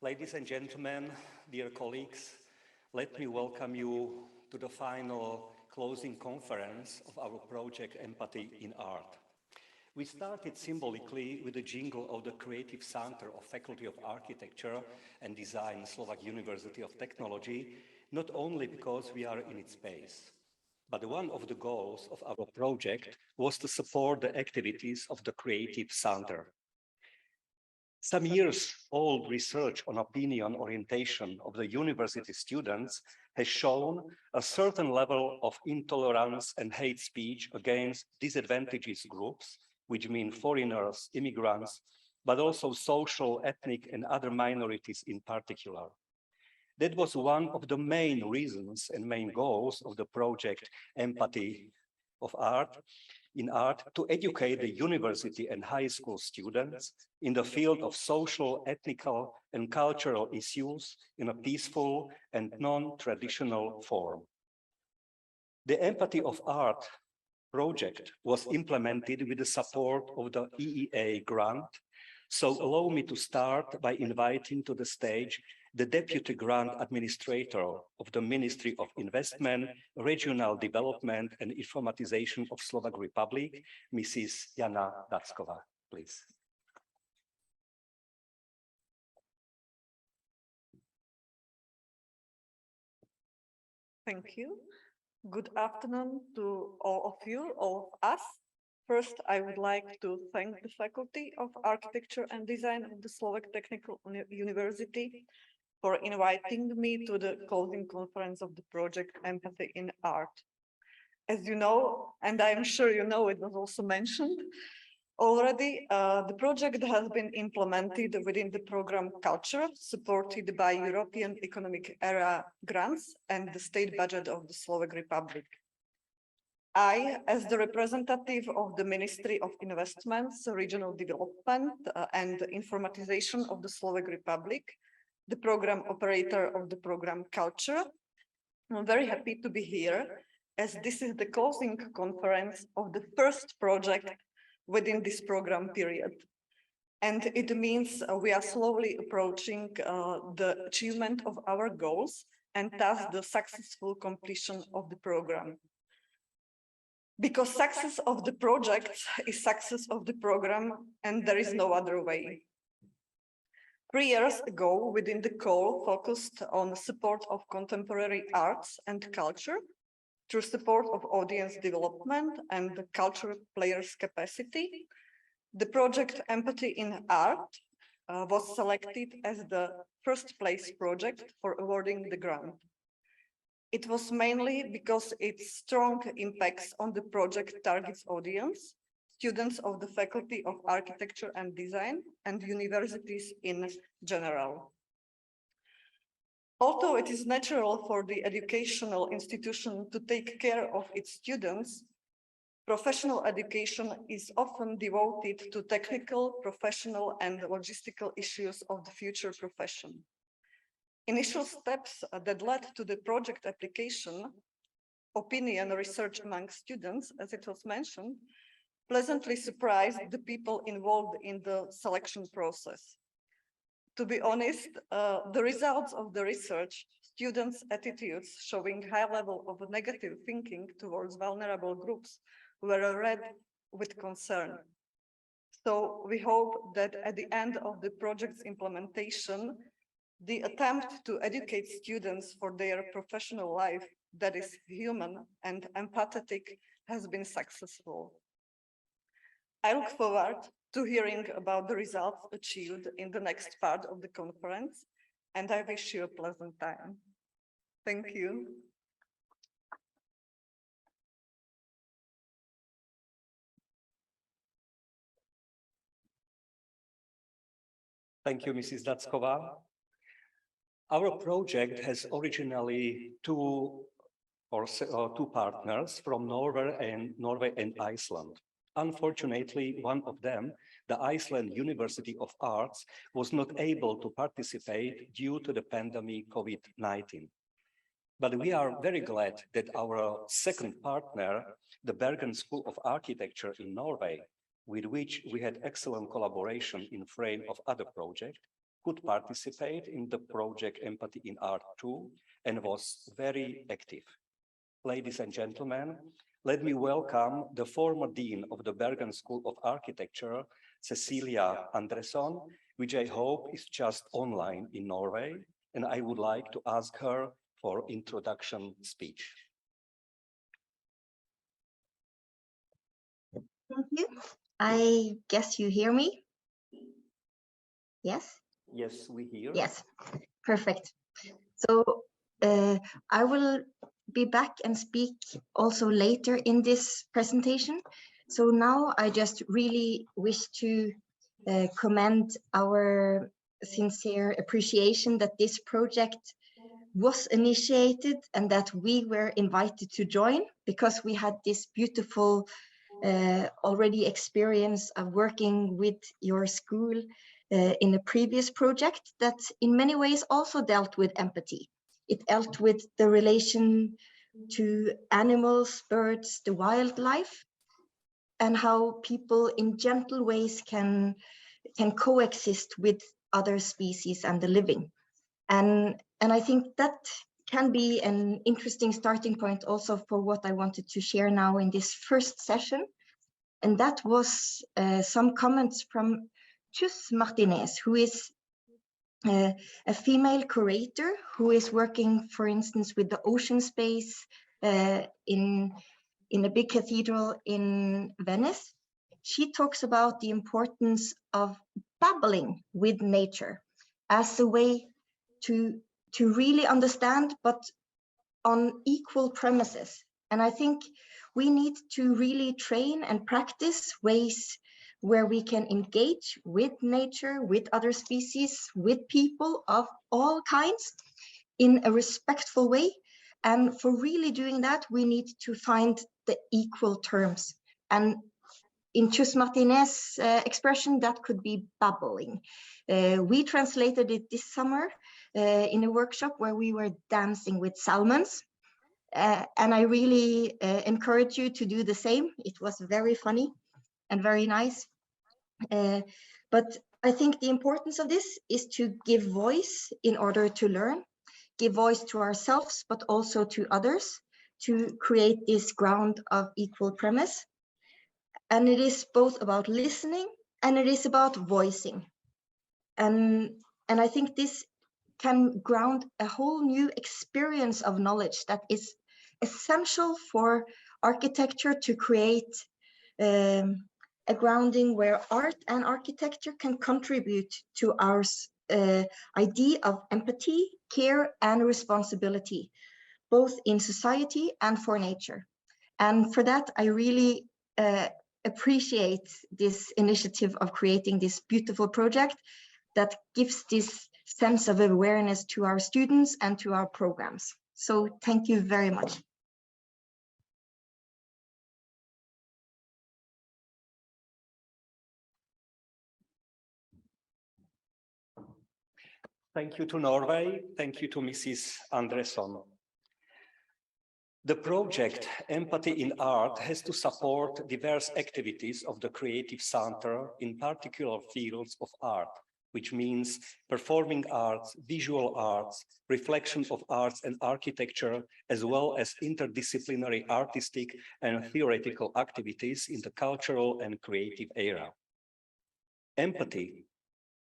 Ladies and gentlemen, dear colleagues, let me welcome you to the final closing conference of our project Empathy in Art. We started symbolically with the jingle of the Creative Center of Faculty of Architecture and Design, Slovak University of Technology, not only because we are in its space, but one of the goals of our project was to support the activities of the Creative Center. Some years-old research on opinion orientation of the university students has shown a certain level of intolerance and hate speech against disadvantaged groups, which mean foreigners, immigrants, but also social, ethnic, and other minorities in particular. That was one of the main reasons and main goals of the project Empathy in Art, to educate the university and high school students in the field of social, ethnical, and cultural issues in a peaceful and non-traditional form. The Empathy of Art project was implemented with the support of the EEA grant. So allow me to start by inviting to the stage the Deputy Grant Administrator of the Ministry of Investment, Regional Development and Informatization of Slovak Republic, Mrs. Jana Dacková, please. Thank you. Good afternoon to all of you, all of us. First, I would like to thank the Faculty of Architecture and Design of the Slovak Technical University for inviting me to the closing conference of the project Empathy in Art. As you know, and I'm sure you know, it was also mentioned already, the project has been implemented within the program Culture, supported by European Economic Area grants and the state budget of the Slovak Republic. I, as the representative of the Ministry of Investments, Regional Development and Informatization of the Slovak Republic, the program operator of the program Culture, I'm very happy to be here, as this is the closing conference of the first project within this program period. And it means we are slowly approaching the achievement of our goals and thus the successful completion of the program. Because success of the project is success of the program, and there is no other way. 3 years ago, within the call focused on support of contemporary arts and culture through support of audience development and the cultural players' capacity, the project Empathy in Art was selected as the first place project for awarding the grant. It was mainly because its strong impacts on the project targets audience, students of the Faculty of Architecture and Design, and universities in general. Although it is natural for the educational institution to take care of its students, Professional education is often devoted to technical, professional, and logistical issues of the future profession. Initial steps that led to the project application, opinion research among students, as it was mentioned, pleasantly surprised the people involved in the selection process. To be honest, the results of the research, students' attitudes showing high level of negative thinking towards vulnerable groups were read with concern. So we hope that at the end of the project's implementation, the attempt to educate students for their professional life that is human and empathetic has been successful. I look forward to hearing about the results achieved in the next part of the conference, and I wish you a pleasant time. Thank you. Thank you, Mrs. Datskova. Our project has originally two partners from Norway and Iceland. Unfortunately, one of them, the Iceland University of Arts, was not able to participate due to the pandemic COVID-19. But we are very glad that our second partner, the Bergen School of Architecture in Norway, with which we had excellent collaboration in frame of other projects, could participate in the project Empathy in Art 2 and was very active. Ladies and gentlemen, let me welcome the former Dean of the Bergen School of Architecture, Cecilia Andresson, which I hope is just online in Norway, and I would like to ask her for introduction speech. Thank you. I guess you hear me? Yes? Yes, we hear. Yes, perfect. So I will be back and speak also later in this presentation. So now I just really wish to commend our sincere appreciation that this project was initiated and that we were invited to join, because we had this beautiful already experience of working with your school in a previous project that in many ways also dealt with empathy. It dealt with the relation to animals, birds, the wildlife, and how people in gentle ways can coexist with other species and the living. And I think that can be an interesting starting point also for what I wanted to share now in this first session. And that was some comments from Chus Martinez, who is a female curator who is working, for instance, with the ocean space in a big cathedral in Venice. She talks about the importance of babbling with nature as a way to really understand, but on equal premises. And I think we need to really train and practice ways where we can engage with nature, with other species, with people of all kinds in a respectful way. And for really doing that, we need to find the equal terms. And in Chus Martinez's expression, that could be babbling. We translated it this summer in a workshop where we were dancing with salmons. And I really encourage you to do the same. It was very funny and very nice. But I think the importance of this is to give voice in order to learn, give voice to ourselves, but also to others, to create this ground of equal premise. And it is both about listening and it is about voicing. And I think this can ground a whole new experience of knowledge that is essential for architecture to create a grounding where art and architecture can contribute to our idea of empathy, care, and responsibility, both in society and for nature. And for that, I really appreciate this initiative of creating this beautiful project that gives this sense of awareness to our students and to our programs. So thank you very much. Thank you to Norway. Thank you to Mrs. Andresson. The project Empathy in Art has to support diverse activities of the Creative Center in particular fields of art, which means performing arts, visual arts, reflection of arts and architecture, as well as interdisciplinary artistic and theoretical activities in the cultural and creative area. Empathy,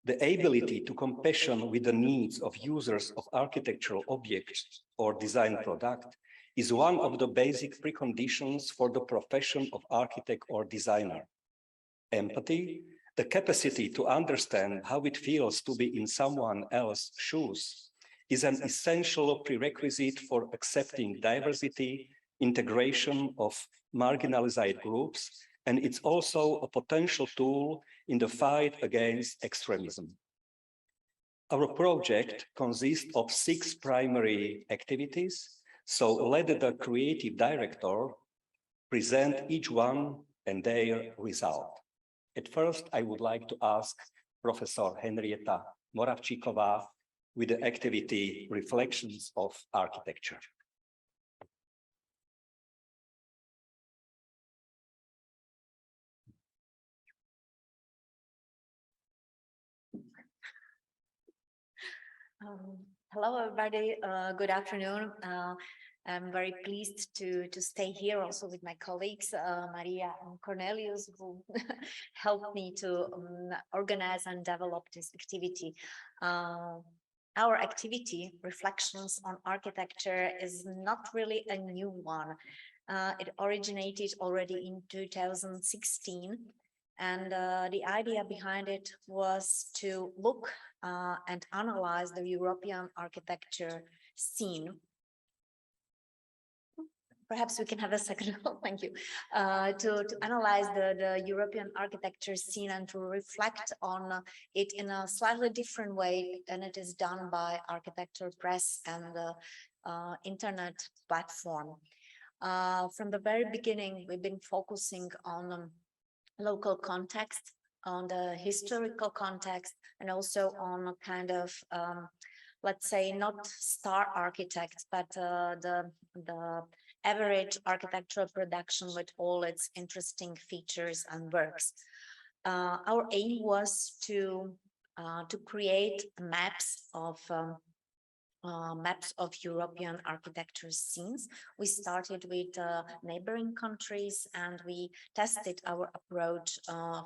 the ability to compassion with the needs of users of architectural objects or design product, is one of the basic preconditions for the profession of architect or designer. Empathy, the capacity to understand how it feels to be in someone else's shoes, is an essential prerequisite for accepting diversity, integration of marginalized groups, and it's also a potential tool in the fight against extremism. Our project consists of 6 primary activities, so let the creative director present each one and their result. At first, I would like to ask Professor Henrietta Moravčíková with the activity Reflections of Architecture. Hello, everybody. Good afternoon. I'm very pleased to stay here also with my colleagues, Maria and Cornelius, who helped me to organize and develop this activity. Our activity, Reflections on Architecture, is not really a new one. It originated already in 2016. And the idea behind it was to look and analyze the European architecture scene. Perhaps we can have a second, thank you, to analyze the European architecture scene and to reflect on it in a slightly different way than it is done by Architecture Press and the internet platform. From the very beginning, we've been focusing on local context, on the historical context, and also on a kind of, let's say, not star architects, but the average architectural production with all its interesting features and works. Our aim was to create maps of European architecture scenes. We started with neighboring countries and we tested our approach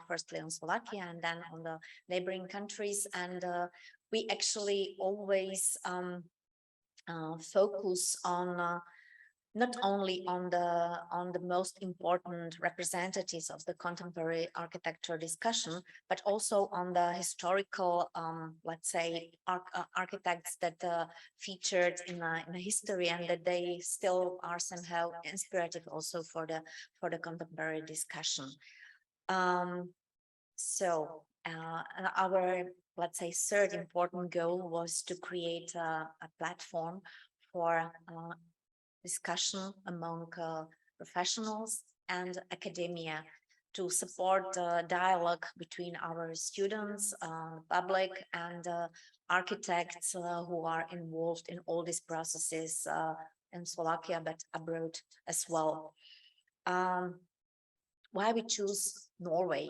firstly on Slovakia and then on the neighboring countries. And we actually always focus on not only on the most important representatives of the contemporary architecture discussion, but also on the historical, let's say, architects that featured in the history and that they still are somehow inspirative also for the contemporary discussion. So our, let's say, third important goal was to create a platform for discussion among professionals and academia to support the dialogue between our students, public, and architects who are involved in all these processes in Slovakia, but abroad as well. Why we choose Norway?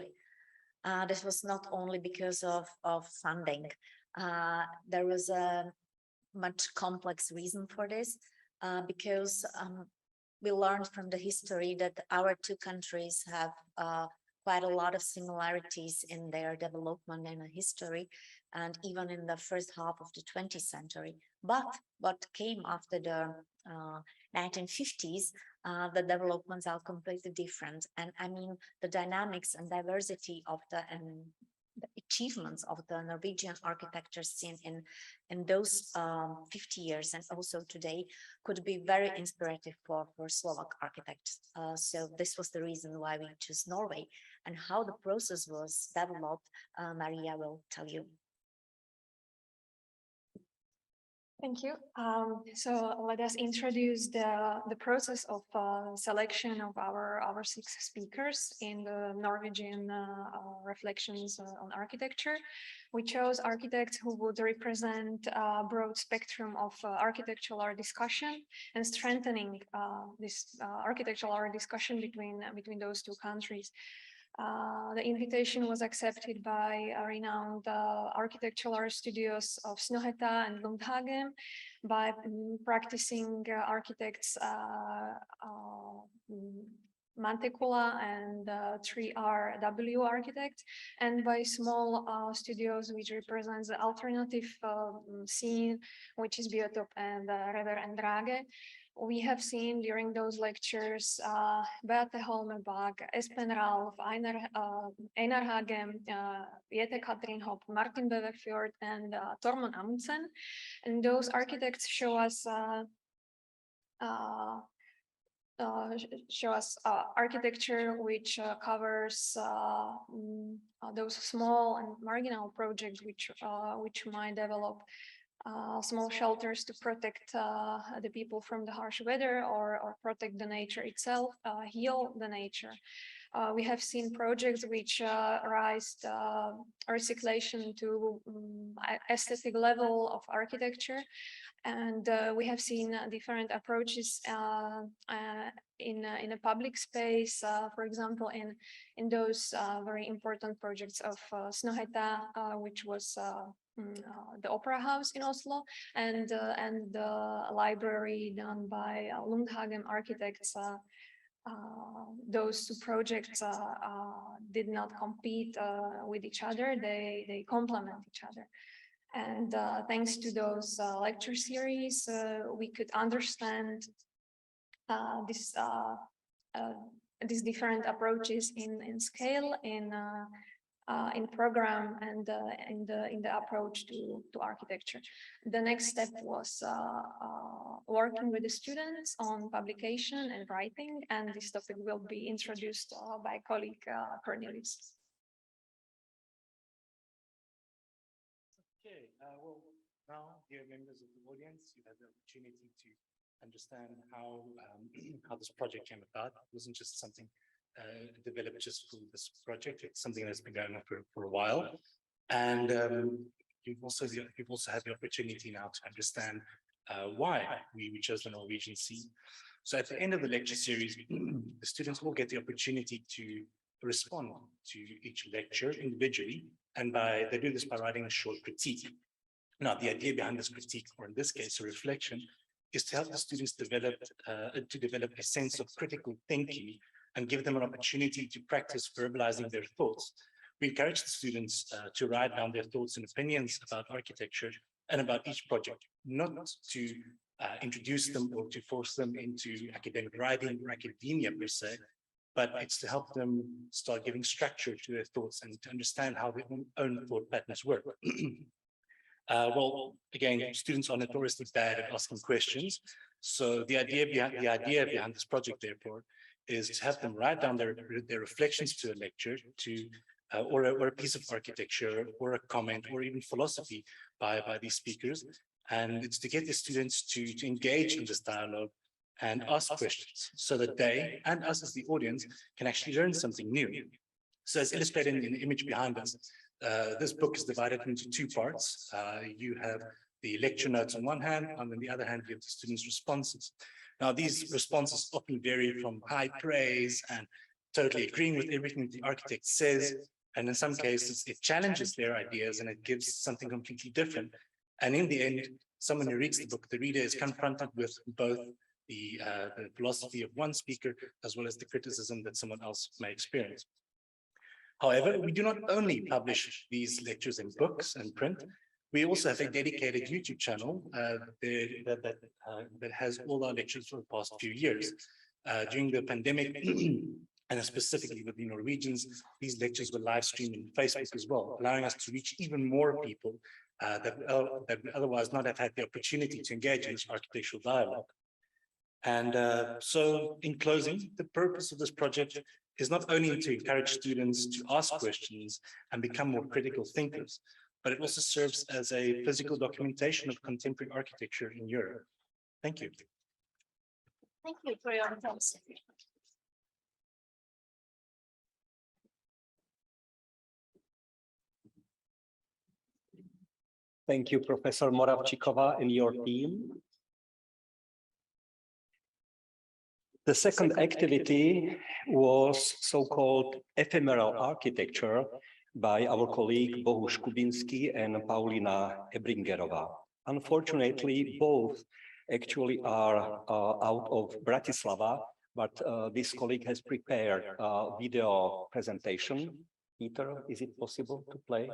This was not only because of funding. There was a much complex reason for this. Because we learned from the history that our 2 countries have quite a lot of similarities in their development and history, and even in the first half of the 20th century. But what came after the 1950s, the developments are completely different. And I mean, the dynamics and diversity of the achievements of the Norwegian architecture scene in those 50 years and also today could be very inspirative for Slovak architects. So this was the reason why we chose Norway, and how the process was developed, Maria will tell you. Thank you. So let us introduce the process of selection of our 6 speakers in the Norwegian reflections on architecture. We chose architects who would represent a broad spectrum of architectural art discussion and strengthening this architectural art discussion between those 2 countries. The invitation was accepted by renowned architectural art studios of Snohetta and Lundhagen, by practicing architects Mantekula and 3RW architect, and by small studios which represents the alternative scene, which is Biotop and Rever and Drage. We have seen during those lectures Beate Holmebach, Espen Ralf, Einar Hagem, Jette Katrin Hopp, Martin Beverfjord, and Tormod Amundsen. And those architects show us architecture which covers those small and marginal projects which might develop small shelters to protect the people from the harsh weather, or protect the nature itself, heal the nature. We have seen projects which raised recyclation to aesthetic level of architecture. And we have seen different approaches in a public space, for example, in those very important projects of Snohetta, which was the Opera House in Oslo, and the library done by Lundhagen architects. Those 2 projects did not compete with each other; they complement each other. And thanks to those lecture series, we could understand these different approaches in scale, in program, and in the approach to architecture. The next step was working with the students on publication and writing, and this topic will be introduced by colleague Cornelius. Okay, well, now, dear members of the audience, you have the opportunity to understand how this project came about. It wasn't just something developed just for this project. It's something that's been going on for a while. And you've also had the opportunity now to understand why we chose the Norwegian Sea. So at the end of the lecture series, the students will get the opportunity to respond to each lecture individually, and they do this by writing a short critique. Now, the idea behind this critique, or in this case, a reflection, is to help the students develop a sense of critical thinking and give them an opportunity to practice verbalizing their thoughts. We encourage the students to write down their thoughts and opinions about architecture and about each project, not to introduce them or to force them into academic writing or academia per se, but it's to help them start giving structure to their thoughts and to understand how their own thought patterns work. Well, again, students are notoriously bad at asking questions. So the idea behind this project, therefore, is to have them write down their reflections to a lecture, or a piece of architecture, or a comment, or even philosophy by these speakers. And it's to get the students to engage in this dialogue and ask questions, so that they and us as the audience can actually learn something new. So as illustrated in the image behind us, this book is divided into 2 parts. You have the lecture notes on one hand, and on the other hand, you have the students' responses. Now, these responses often vary from high praise and totally agreeing with everything the architect says, and in some cases, it challenges their ideas and it gives something completely different. And in the end, someone who reads the book, the reader is confronted with both the philosophy of one speaker, as well as the criticism that someone else may experience. However, we do not only publish these lectures in books and print, we also have a dedicated YouTube channel that has all our lectures for the past few years. During the pandemic, and specifically with the Norwegians, these lectures were live streamed on Facebook as well, allowing us to reach even more people that would otherwise not have had the opportunity to engage in this architectural dialogue. And so in closing, the purpose of this project is not only to encourage students to ask questions and become more critical thinkers, but it also serves as a physical documentation of contemporary architecture in Europe. Thank you. Thank you for your attention. Thank you, Professor Moravčíková and your team. The second activity was so-called ephemeral architecture by our colleague Bohuš Kubinský and Paulina Ebringerová. Unfortunately, both actually are out of Bratislava, but this colleague has prepared a video presentation. Peter, is it possible to play?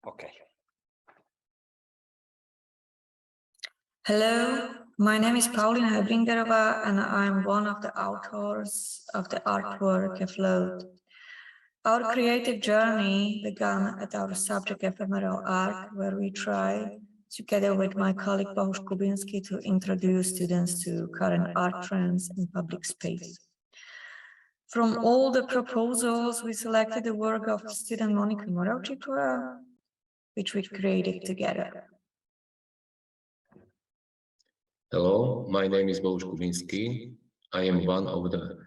Okay. Hello, my name is Paulina Ebringerova and I'm one of the authors of the artwork Afloat. Our creative journey began at our subject ephemeral art, where we try, together with my colleague Bohuš Kubinský, to introduce students to current art trends in public space. From all the proposals, we selected the work of student Monika Moravčíková, which we created together. Hello, my name is Bohuš Kubinský. I am one of the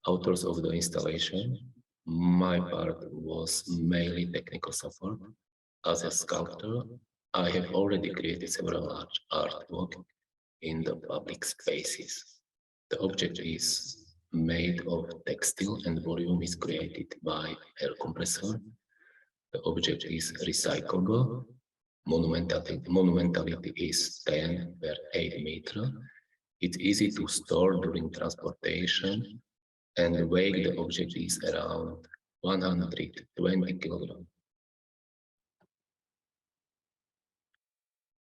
authors of the installation. My part was mainly technical support. As a sculptor, I have already created several artwork in the public spaces. The object is made of textile and volume is created by air compressor. The object is recyclable. Monumentality is 10 per 8 meter. It's easy to store during transportation, and the weight of the object is around 120 kilograms.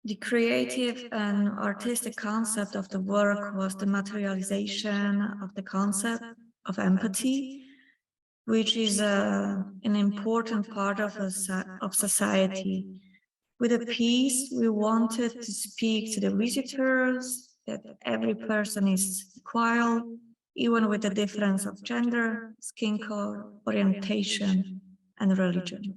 The creative and artistic concept of the work was the materialization of the concept of empathy, which is an important part of society. With the piece, we wanted to speak to the visitors that every person is equal, even with the difference of gender, skin color, orientation, and religion.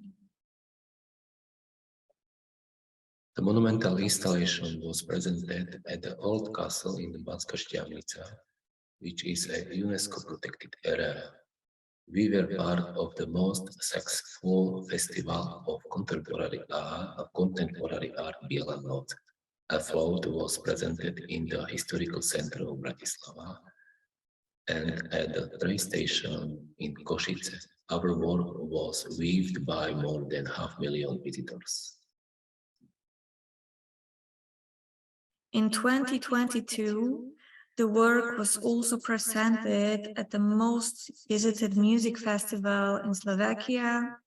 The monumental installation was presented at the Old Castle in Banská Štiavnica, which is a UNESCO protected area. We were part of the most successful festival of contemporary art Biela Noc. Afloat was presented in the historical center of Bratislava and at the train station in Košice. Our work was viewed by more than 500,000 visitors. In 2022, the work was also presented at the most visited music festival in Slovakia,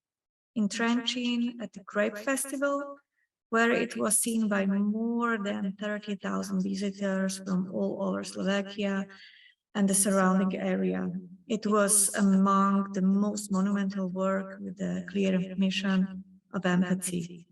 in Trenčín at the Grape Festival, where it was seen by more than 30,000 visitors from all over Slovakia and the surrounding area. It was among the most monumental work with the clear mission of empathy.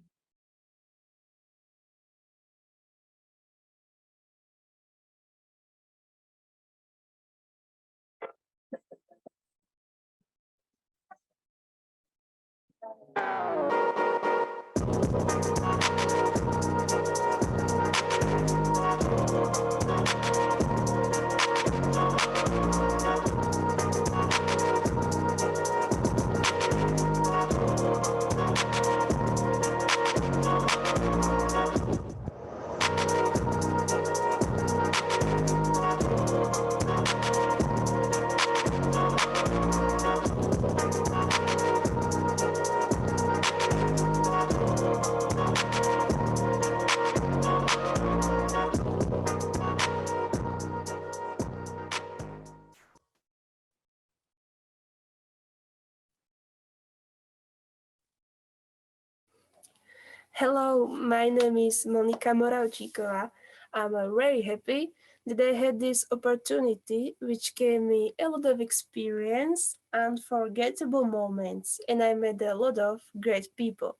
Hello, my name is Monika Moravčíková. I'm very happy that I had this opportunity, which gave me a lot of experience and unforgettable moments, and I met a lot of great people.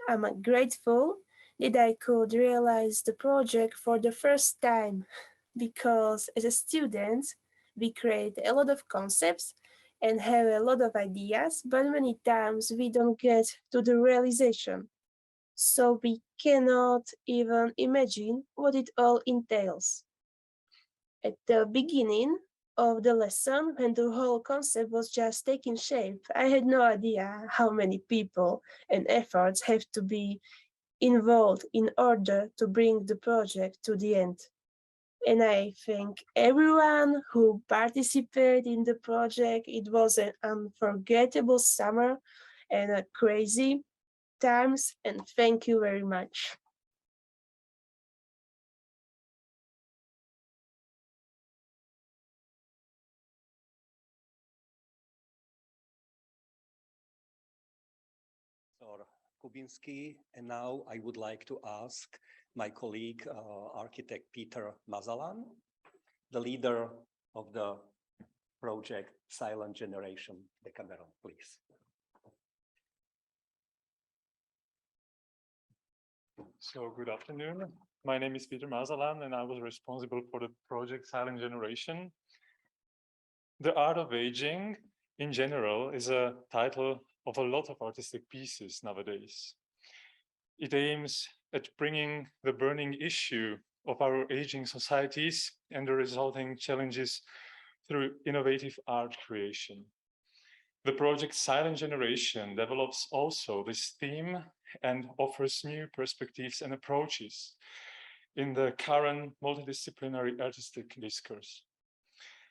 I'm grateful that I could realize the project for the first time, because as a student, we create a lot of concepts and have a lot of ideas, but many times we don't get to the realization. So we cannot even imagine what it all entails. At the beginning of the lesson, when the whole concept was just taking shape, I had no idea how many people and efforts have to be involved in order to bring the project to the end. And I thank everyone who participated in the project. It was an unforgettable summer and a crazy times, and thank you very much. Professor Kubinski, and now I would like to ask my colleague, architect Peter Mazalan, the leader of the project Silent Generation, Decameron, please. So good afternoon. My name is Peter Mazalan, and I was responsible for the project Silent Generation. The Art of Aging, in general, is a title of a lot of artistic pieces nowadays. It aims at bringing the burning issue of our aging societies and the resulting challenges through innovative art creation. The project Silent Generation develops also this theme and offers new perspectives and approaches in the current multidisciplinary artistic discourse.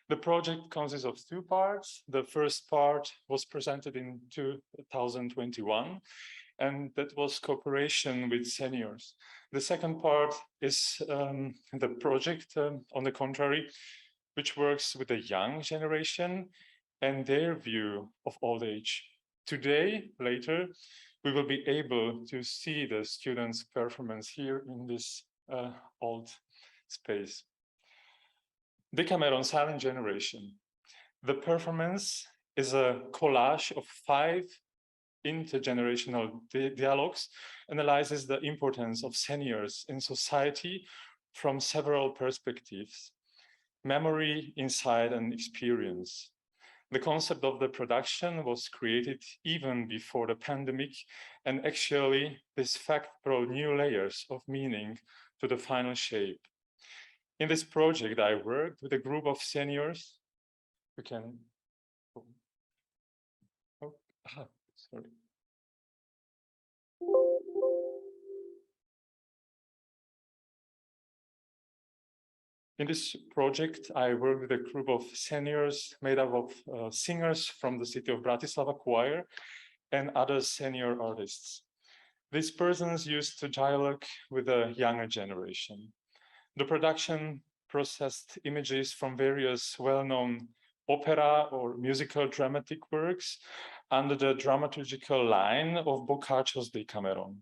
The project consists of two parts. The first part was presented in 2021, and that was cooperation with seniors. The second part is the project, on the contrary, which works with the young generation and their view of old age. Today, later, we will be able to see the students' performance here in this old space. Decameron Silent Generation. The performance is a collage of 5 intergenerational dialogues, analyzes the importance of seniors in society from several perspectives: memory, insight, and experience. The concept of the production was created even before the pandemic, and actually this fact brought new layers of meaning to the final shape. In this project, I worked with a group of seniors. We can, sorry. In this project, I worked with a group of seniors made up of singers from the City of Bratislava Choir and other senior artists. These persons used to dialogue with the younger generation. The production processed images from various well-known opera or musical dramatic works under the dramaturgical line of Boccaccio's Decameron.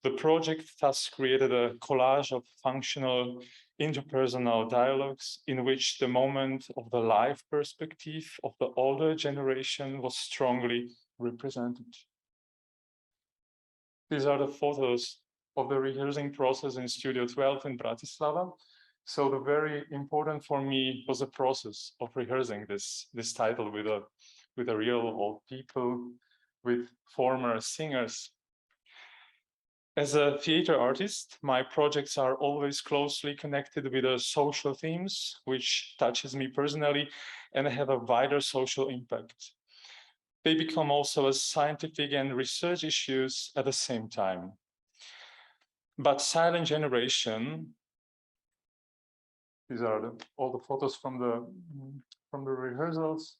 The project thus created a collage of functional interpersonal dialogues in which the moment of the life perspective of the older generation was strongly represented. These are the photos of the rehearsing process in Studio 12 in Bratislava. So the very important for me was the process of rehearsing this title with a real old people, with former singers. As a theater artist, my projects are always closely connected with the social themes, which touches me personally and have a wider social impact. They become also as scientific and research issues at the same time. But Silent Generation, these are all the photos from the rehearsals.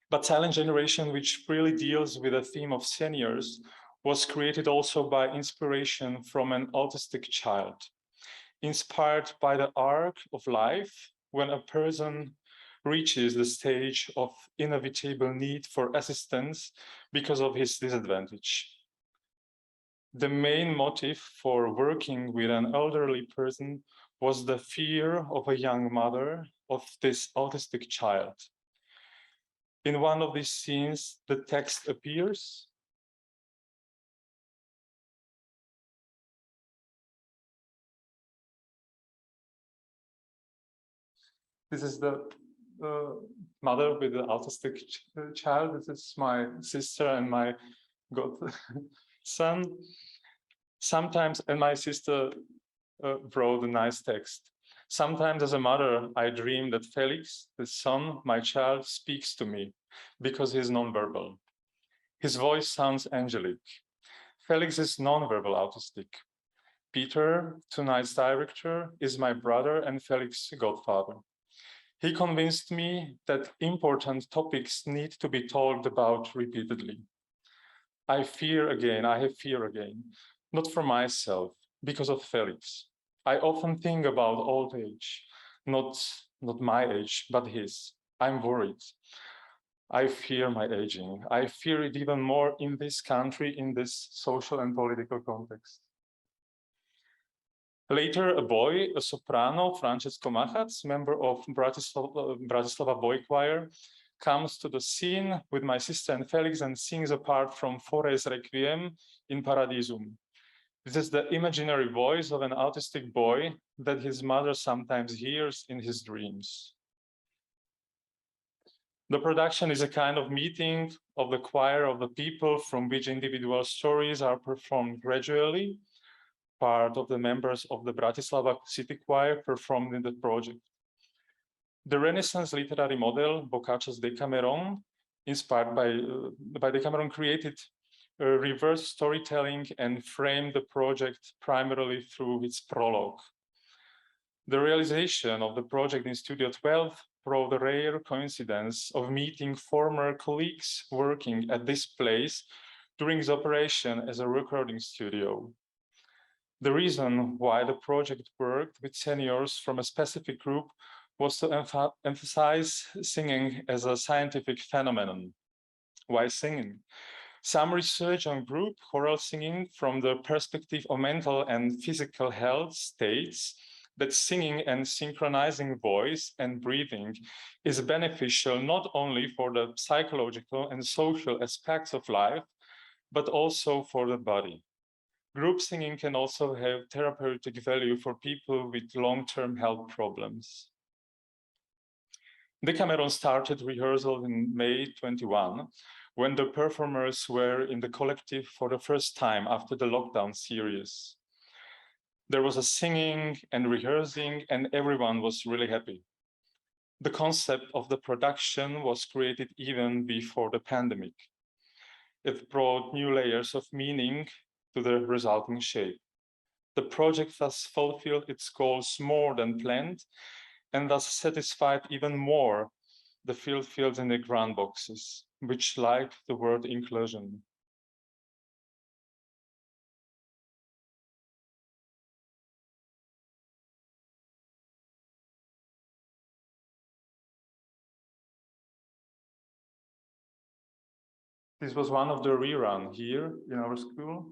But Silent Generation, which really deals with the theme of seniors, was created also by inspiration from an autistic child, inspired by the arc of life when a person reaches the stage of inevitable need for assistance because of his disadvantage. The main motive for working with an elderly person was the fear of a young mother of this autistic child. In one of these scenes, the text appears This is the mother with the autistic child. This is my sister and my godson. Sometimes, and my sister wrote a nice text. Sometimes as a mother, I dream that Felix, the son, my child, speaks to me because he's nonverbal. His voice sounds angelic. Felix is nonverbal autistic. Peter, tonight's director, is my brother and Felix's godfather. He convinced me that important topics need to be talked about repeatedly. I have fear again, not for myself, because of Felix. I often think about old age, not my age, but his. I'm worried. I fear my aging. I fear it even more in this country, in this social and political context. Later, a boy, a soprano, Francesco Machac, member of Bratislava Boy Choir, comes to the scene with my sister and Felix and sings a part from Fore's Requiem in Paradisum. This is the imaginary voice of an autistic boy that his mother sometimes hears in his dreams. The production is a kind of meeting of the choir of the people from which individual stories are performed gradually. Part of the members of the Bratislava City Choir performed in the project. The Renaissance literary model, Boccaccio's Decameron, inspired by Decameron, created reverse storytelling and framed the project primarily through its prologue. The realization of the project in Studio 12 brought the rare coincidence of meeting former colleagues working at this place during its operation as a recording studio. The reason why the project worked with seniors from a specific group was to emphasize singing as a scientific phenomenon. Why singing? Some research on group choral singing from the perspective of mental and physical health states that singing and synchronizing voice and breathing is beneficial not only for the psychological and social aspects of life, but also for the body. Group singing can also have therapeutic value for people with long-term health problems. Decameron started rehearsal in May 21, when the performers were in the collective for the first time after the lockdown series. There was a singing and rehearsing, and everyone was really happy. The concept of the production was created even before the pandemic. It brought new layers of meaning to the resulting shape. The project thus fulfilled its goals more than planned, and thus satisfied even more the fields in the grant boxes, which like the word inclusion. This was one of the rerun here in our school.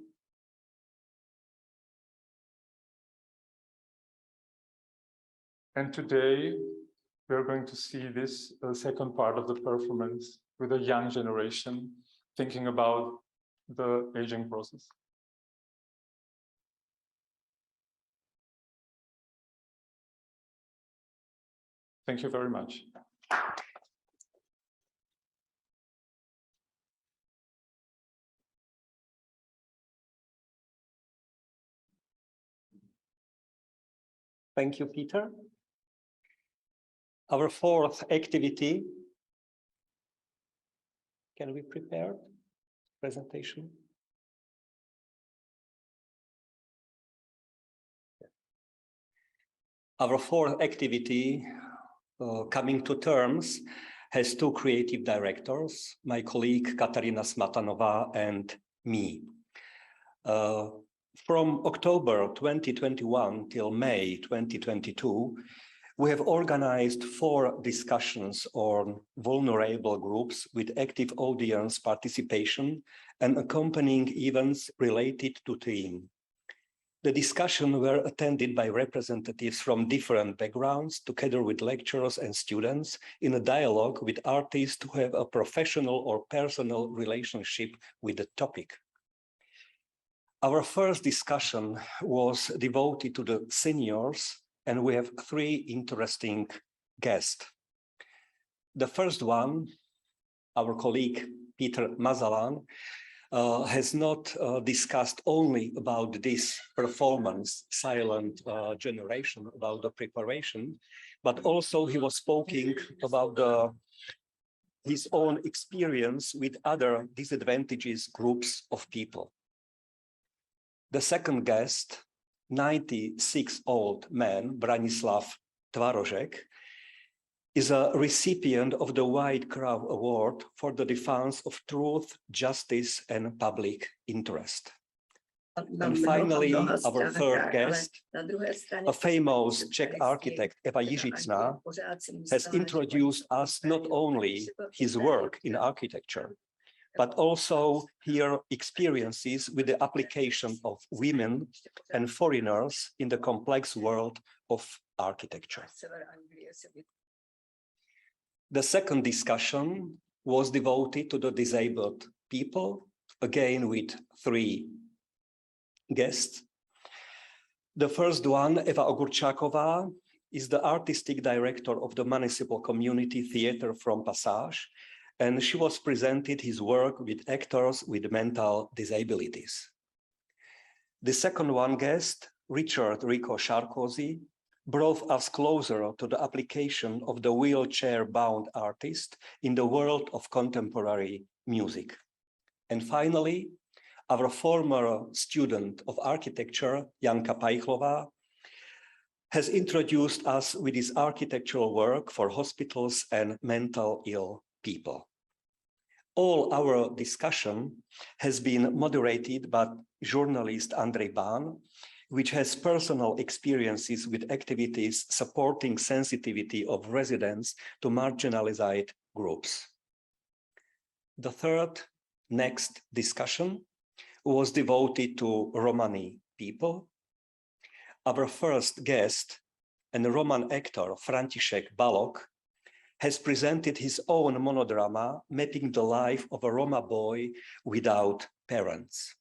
And today, we're going to see this second part of the performance with a young generation thinking about the aging process. Thank you very much. Thank you, Peter. Our fourth activity. Can we prepare presentation? Our fourth activity, coming to terms, has two creative directors, my colleague Katarina Smatanova and me. From October 2021 till May 2022, we have organized 4 discussions on vulnerable groups with active audience participation and accompanying events related to theme. The discussions were attended by representatives from different backgrounds, together with lecturers and students, in a dialogue with artists who have a professional or personal relationship with the topic. Our first discussion was devoted to the seniors, and we have 3 interesting guests. The first one, our colleague Peter Mazalan, has not discussed only about this performance, silent generation, about the preparation, but also he was speaking about his own experience with other disadvantaged groups of people. The second guest, 96-year-old man, Branislav Tvarožek, is a recipient of the White Crow Award for the defense of truth, justice, and public interest. And finally, our third guest, a famous Czech architect, Eva Jiřicná, has introduced us not only his work in architecture, but also her experiences with the application of women and foreigners in the complex world of architecture. The second discussion was devoted to the disabled people, again with three guests. The first one, Eva Ogurčáková, is the artistic director of the Municipal Community Theatre from Passage, and she was presented his work with actors with mental disabilities. The second one guest, Richard Rico Sarkozy, brought us closer to the application of the wheelchair-bound artist in the world of contemporary music. And finally, our former student of architecture, Janka Pajchlová, has introduced us with his architectural work for hospitals and mental ill people. All our discussion has been moderated by journalist Andrej Bán, which has personal experiences with activities supporting sensitivity of residents to marginalized groups. The third next discussion was devoted to Romani people. Our first guest, and Roman actor František Balog, has presented his own monodrama mapping the life of a Roma boy without parents.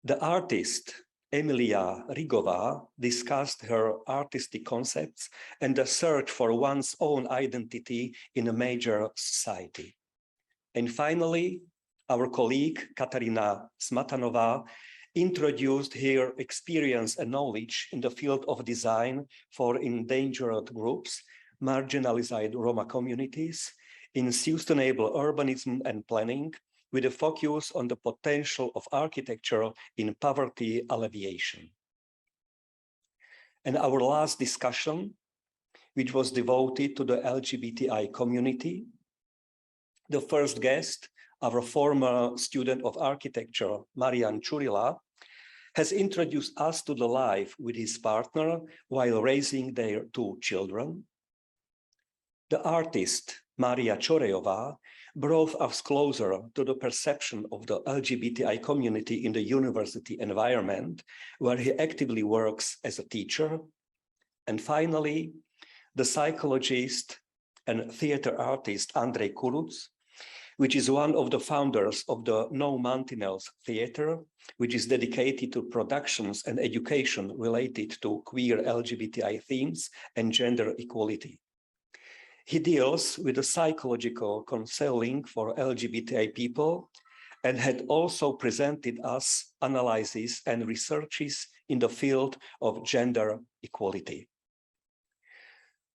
The artist Emilia Rigová discussed her artistic concepts and the search for one's own identity in a major society. And finally, our colleague Katarina Smatanová introduced her experience and knowledge in the field of design for endangered groups, marginalized Roma communities, in sustainable urbanism and planning, with a focus on the potential of architecture in poverty alleviation. And our last discussion, which was devoted to the LGBTI community, the first guest, our former student of architecture, Marian Čurila, has introduced us to the life with his partner while raising their two children. The artist, Maria Čorejová, brought us closer to the perception of the LGBTI community in the university environment, where he actively works as a teacher. And finally, the psychologist and theater artist Andrej Kuruc, which is one of the founders of the No Mantinels Theatre, which is dedicated to productions and education related to queer LGBTI themes and gender equality. He deals with the psychological counseling for LGBTI people and had also presented us analyses and researches in the field of gender equality.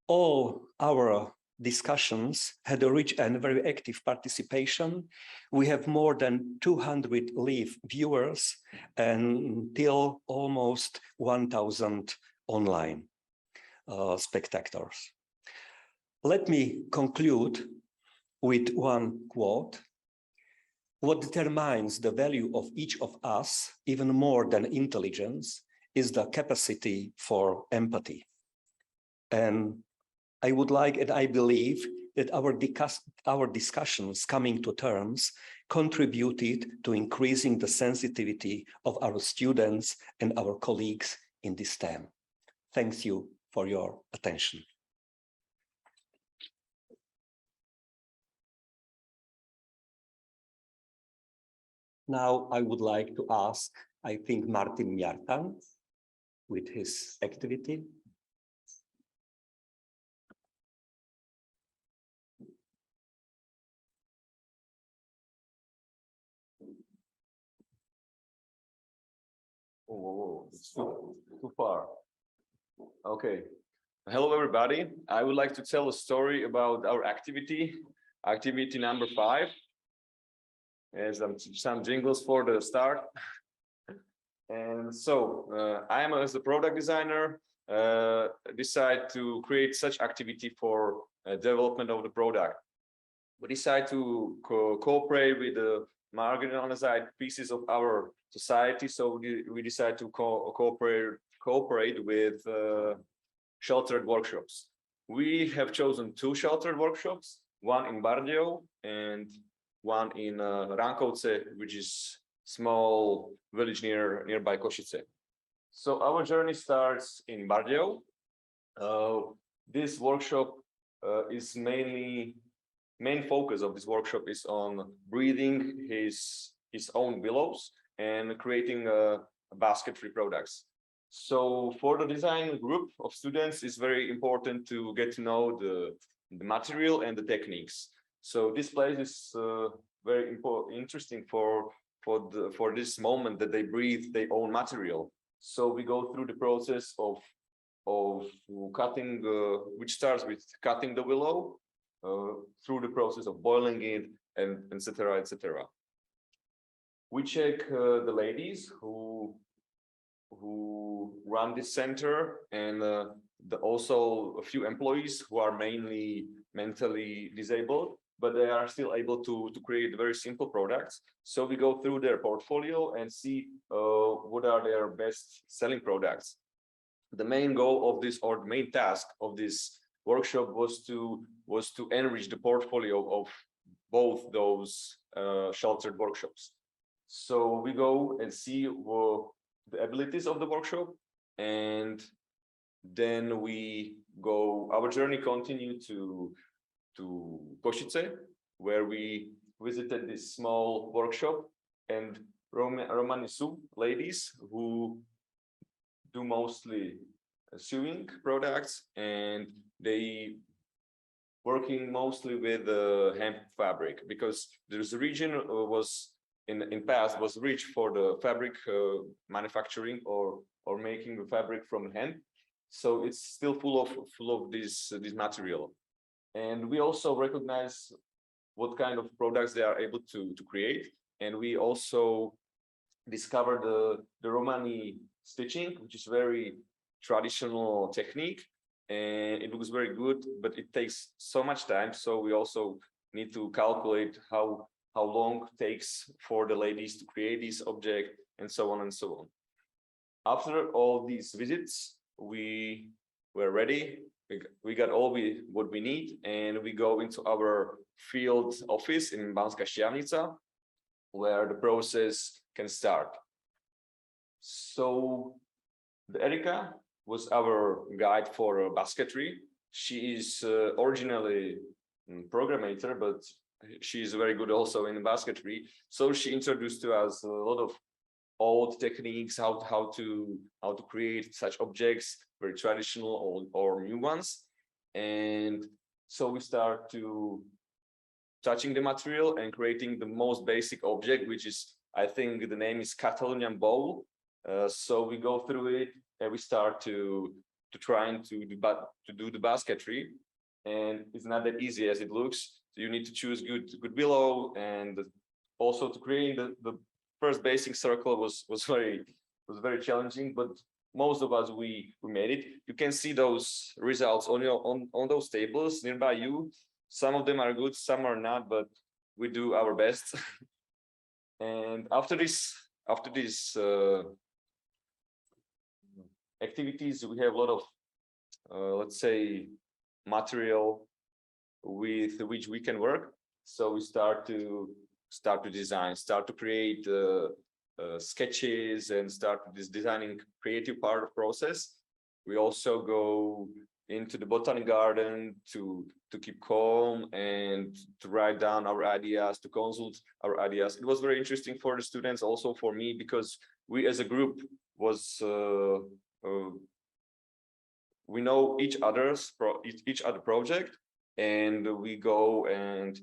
All our discussions had a rich and very active participation. We have more than 200 live viewers and till almost 1,000 online spectators. Let me conclude with one quote. What determines the value of each of us, even more than intelligence, is the capacity for empathy. And I would like, and I believe, that our discussions coming to terms contributed to increasing the sensitivity of our students and our colleagues in this STEM. Thank you for your attention. Now I would like to ask, I think, Martin Mjartan with his activity. Oh, it's too far. Okay. Hello, everybody. I would like to tell a story about our activity number 5. As some jingles for the start. And so I am, as a product designer, decide to create such activity for development of the product. We decide to cooperate with the marginalized pieces of our society. So we decide to cooperate with sheltered workshops. We have chosen 2 sheltered workshops, one in Bardejov and one in Rankovce, which is small village nearby Košice. So our journey starts in Bardejov. This workshop is main focus of this workshop is on breeding his own willows and creating basketry products. So for the design group of students, it's very important to get to know the material and the techniques. So this place is very interesting for this moment that they breathe their own material. So we go through the process of cutting, which starts with cutting the willow, through the process of boiling it, and etc. etc. We check the ladies who run this center, and also a few employees who are mainly mentally disabled, but they are still able to create very simple products. So we go through their portfolio and see what are their best selling products. The main goal of this, or the main task of this workshop, was to enrich the portfolio of both those sheltered workshops. So we go and see the abilities of the workshop, and then our journey continued to Košice, where we visited this small workshop, and Romani Sub ladies who do mostly sewing products, and they working mostly with hemp fabric, because there's a region was in past was rich for the fabric manufacturing or making the fabric from hemp. So it's still full of this material. And we also recognize what kind of products they are able to create. And we also discovered the Romani stitching, which is very traditional technique, and it looks very good, but it takes so much time. So we also need to calculate how long it takes for the ladies to create this object, and so on and so on. After all these visits, we were ready. We got all what we need, and we go into our field office in Banská Štiavnica, where the process can start. So the Erika was our guide for basketry. She is originally a programmer, but she is very good also in basketry. So she introduced to us a lot of old techniques, how to create such objects, very traditional or new ones. And so we start to touching the material and creating the most basic object, which is, I think the name is Catalonian bowl. So we go through it and we start to trying to do the basketry, and it's not that easy as it looks. So you need to choose good willow, and also to create the first basic circle was very challenging, but most of us we made it. You can see those results on those tables nearby you. Some of them are good, some are not, but we do our best. And after this activities, we have a lot of let's say material with which we can work. So we start to design, start to create sketches, and start this designing creative part of process. We also go into the botanic garden to keep calm and to write down our ideas, to consult our ideas. It was very interesting for the students, also for me, because we as a group was we know each other project, and we go and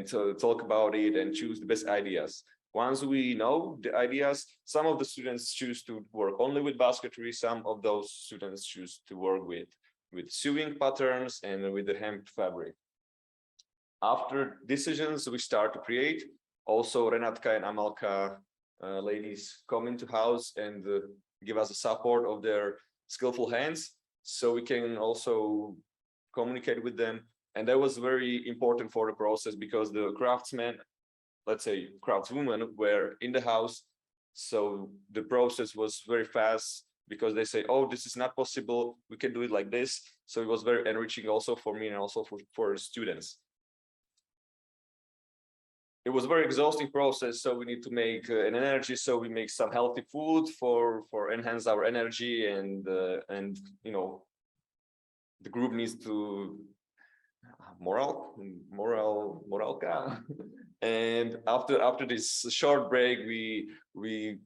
to talk about it and choose the best ideas. Once we know the ideas, some of the students choose to work only with basketry, some of those students choose to work with sewing patterns and with the hemp fabric. After decisions, we start to create. Also, Renatka and Amalka ladies come into house and give us the support of their skillful hands, so we can also communicate with them. And that was very important for the process, because the craftsmen, let's say craftswomen, were in the house. So the process was very fast, because they say, oh, this is not possible, we can do it like this. So it was very enriching also for me and also for students. It was a very exhausting process, so we need to make an energy. So we make some healthy food for enhance our energy, and you know, the group needs to moralka. And after this short break, we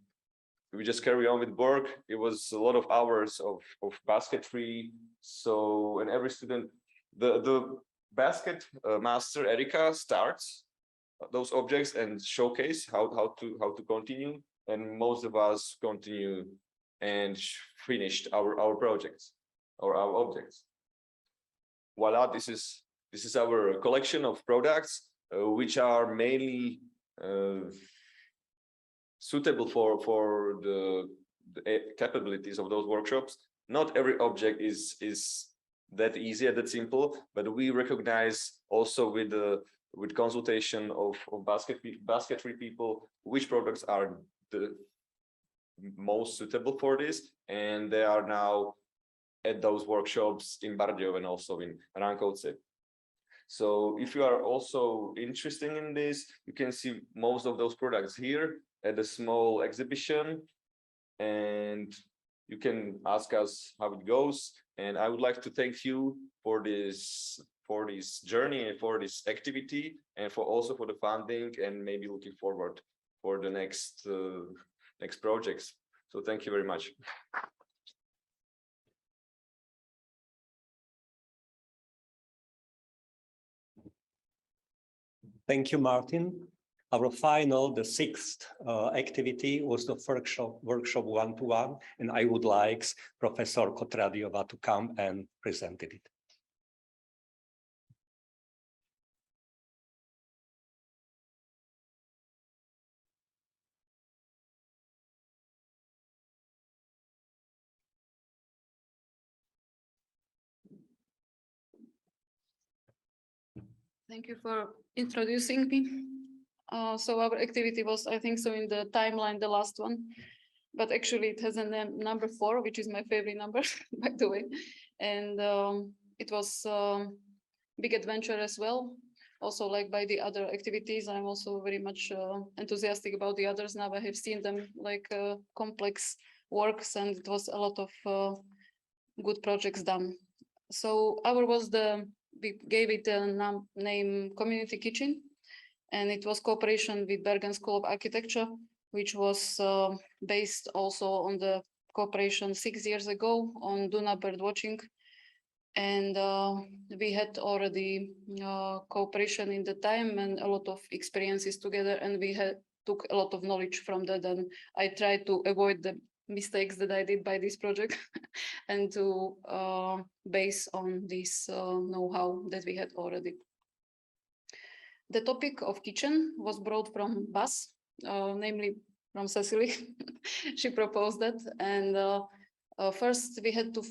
just carry on with work. It was a lot of hours of basketry. So, and every student, the basket master Erika starts those objects and showcase how to continue, and most of us continue and finished our projects or our objects. Voila, this is our collection of products, which are mainly suitable for the capabilities of those workshops. Not every object is that easy and that simple, but we recognize also with consultation of basketry people which products are the most suitable for this, and they are now at those workshops in Bardejov and also in Rankovce. So if you are also interested in this, you can see most of those products here at a small exhibition, and you can ask us how it goes. And I would like to thank you for this journey and for this activity, and also for the funding, and maybe looking forward for the next projects. So thank you very much. Thank you, Martin. Our final, the sixth activity was the workshop one-to-one, and I would like Professor Kotradiova to come and present it. Thank you for introducing me. So our activity was, I think so in the timeline, the last one, but actually it has a name, number 4, which is my favorite number, by the way. And it was big adventure as well. Also, like by the other activities, I'm also very much enthusiastic about the others. Now I have seen them like complex works, and it was a lot of good projects done. So our was we gave it a name Community Kitchen, and it was cooperation with Bergen School of Architecture, which was based also on the cooperation 6 years ago on Duna bird watching. And we had already cooperation in the time and a lot of experiences together, and we took a lot of knowledge from that. And I tried to avoid the mistakes that I did by this project and to base on this know-how that we had already. The topic of kitchen was brought from Bas, namely from Cecily. She proposed that. And first we had to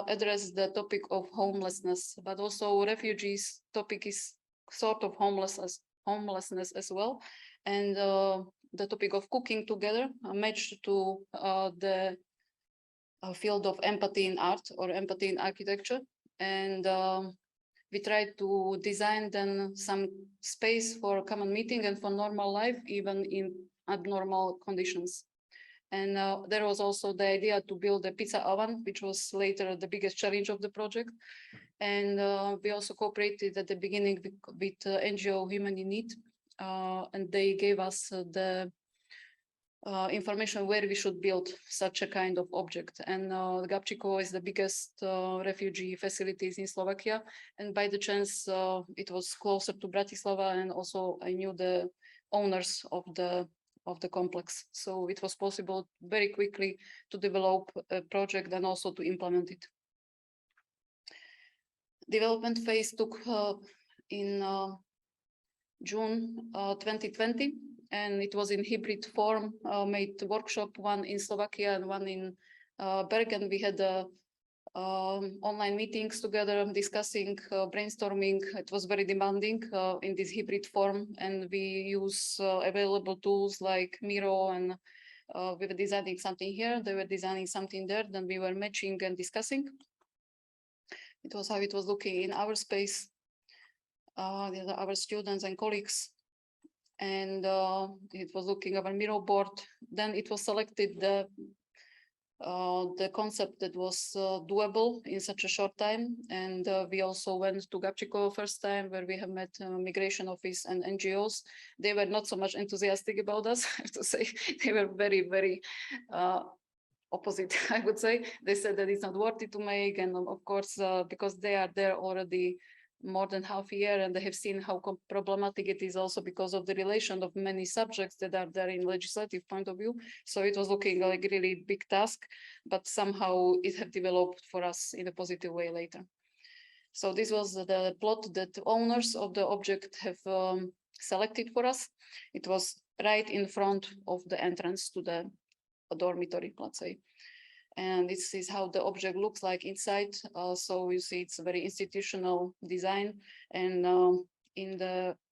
address the topic of homelessness, but also refugees topic is sort of homelessness as well. And the topic of cooking together matched to the field of empathy in art or empathy in architecture. And we tried to design then some space for common meeting and for normal life, even in abnormal conditions. And there was also the idea to build a pizza oven, which was later the biggest challenge of the project. And we also cooperated at the beginning with NGO Human in Need, and they gave us the information where we should build such a kind of object. And Gabčíkovo is the biggest refugee facilities in Slovakia. And by the chance, it was closer to Bratislava, and also I knew the owners of the of the complex. So it was possible very quickly to develop a project and also to implement it. Development phase took in June 2020, and it was in hybrid form, made workshop, one in Slovakia and one in Bergen. We had online meetings together, discussing, brainstorming. It was very demanding in this hybrid form, and we use available tools like Miro, and we were designing something here, they were designing something there, then we were matching and discussing. It was how it was looking in our space, our students and colleagues, and it was looking our Miro board. Then it was selected the concept that was doable in such a short time. And we also went to Gabčíkovo first time, where we have met migration office and NGOs. They were not so much enthusiastic about us, I have to say. They were very, very opposite, I would say. They said that it's not worth it to make. And of course, because they are there already more than half a year, and they have seen how problematic it is also because of the relation of many subjects that are there in legislative point of view. So it was looking like a really big task, but somehow it have developed for us in a positive way later. So this was the plot that owners of the object have selected for us. It was right in front of the entrance to the dormitory, let's say. And this is how the object looks like inside. So you see it's a very institutional design. And in